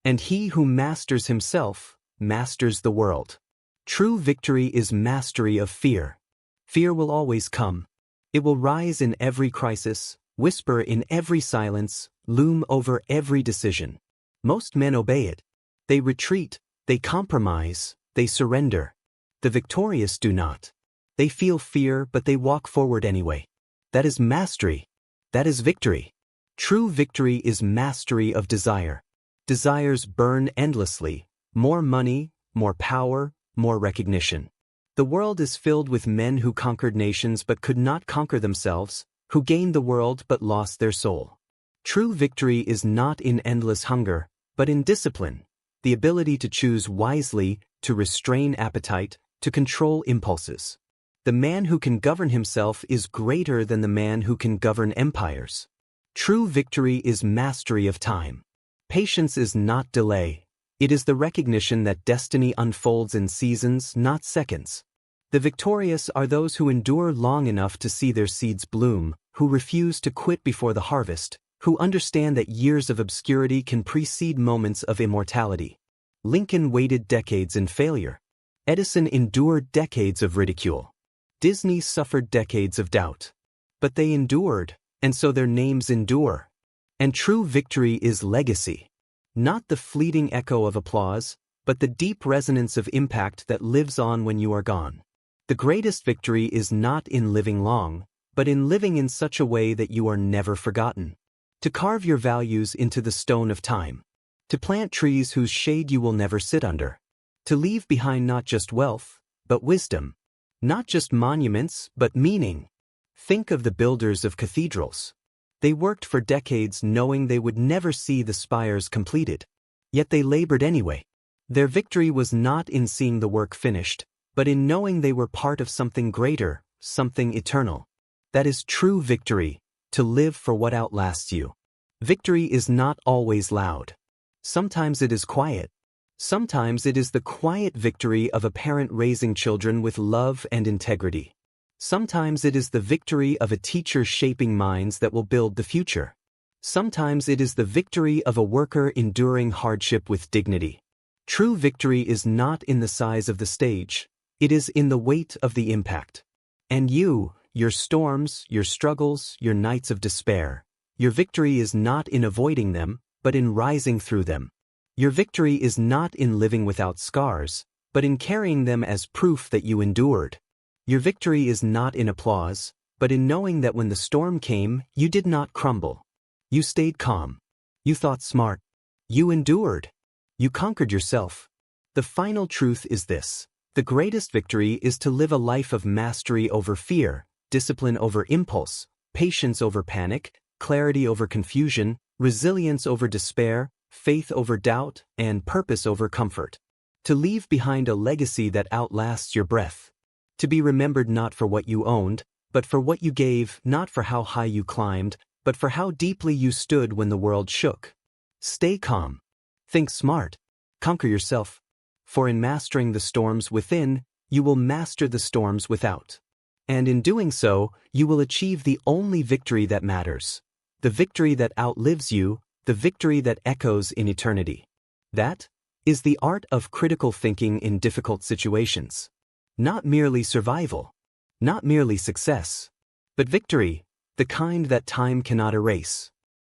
And he who masters himself, masters the world. True victory is mastery of fear. Fear will always come. It will rise in every crisis, whisper in every silence, loom over every decision. Most men obey it. They retreat, they compromise, they surrender. The victorious do not. They feel fear, but they walk forward anyway. That is mastery. That is victory. True victory is mastery of desire. Desires burn endlessly. More money, more power, more recognition. The world is filled with men who conquered nations but could not conquer themselves, who gained the world but lost their soul. True victory is not in endless hunger, but in discipline, the ability to choose wisely, to restrain appetite, to control impulses. The man who can govern himself is greater than the man who can govern empires. True victory is mastery of time. Patience is not delay. It is the recognition that destiny unfolds in seasons, not seconds. The victorious are those who endure long enough to see their seeds bloom, who refuse to quit before the harvest, who understand that years of obscurity can precede moments of immortality. Lincoln waited decades in failure. Edison endured decades of ridicule. Disney suffered decades of doubt. But they endured, and so their names endure. And true victory is legacy. Not the fleeting echo of applause, but the deep resonance of impact that lives on when you are gone. The greatest victory is not in living long, but in living in such a way that you are never forgotten. To carve your values into the stone of time. To plant trees whose shade you will never sit under. To leave behind not just wealth, but wisdom. Not just monuments, but meaning. Think of the builders of cathedrals. They worked for decades knowing they would never see the spires completed. Yet they labored anyway. Their victory was not in seeing the work finished, but in knowing they were part of something greater, something eternal. That is true victory, to live for what outlasts you. Victory is not always loud. Sometimes it is quiet. Sometimes it is the quiet victory of a parent raising children with love and integrity. Sometimes it is the victory of a teacher shaping minds that will build the future. Sometimes it is the victory of a worker enduring hardship with dignity. True victory is not in the size of the stage, it is in the weight of the impact. And you, your storms, your struggles, your nights of despair, your victory is not in avoiding them, but in rising through them. Your victory is not in living without scars, but in carrying them as proof that you endured. Your victory is not in applause, but in knowing that when the storm came, you did not crumble. You stayed calm. You thought smart. You endured. You conquered yourself. The final truth is this: the greatest victory is to live a life of mastery over fear, discipline over impulse, patience over panic, clarity over confusion, resilience over despair, faith over doubt, and purpose over comfort. To leave behind a legacy that outlasts your breath. To be remembered not for what you owned, but for what you gave, not for how high you climbed, but for how deeply you stood when the world shook. Stay calm. Think smart. Conquer yourself. For in mastering the storms within, you will master the storms without. And in doing so, you will achieve the only victory that matters. The victory that outlives you, the victory that echoes in eternity. That is the art of critical thinking in difficult situations. Not merely survival, not merely success, but victory, the kind that time cannot erase.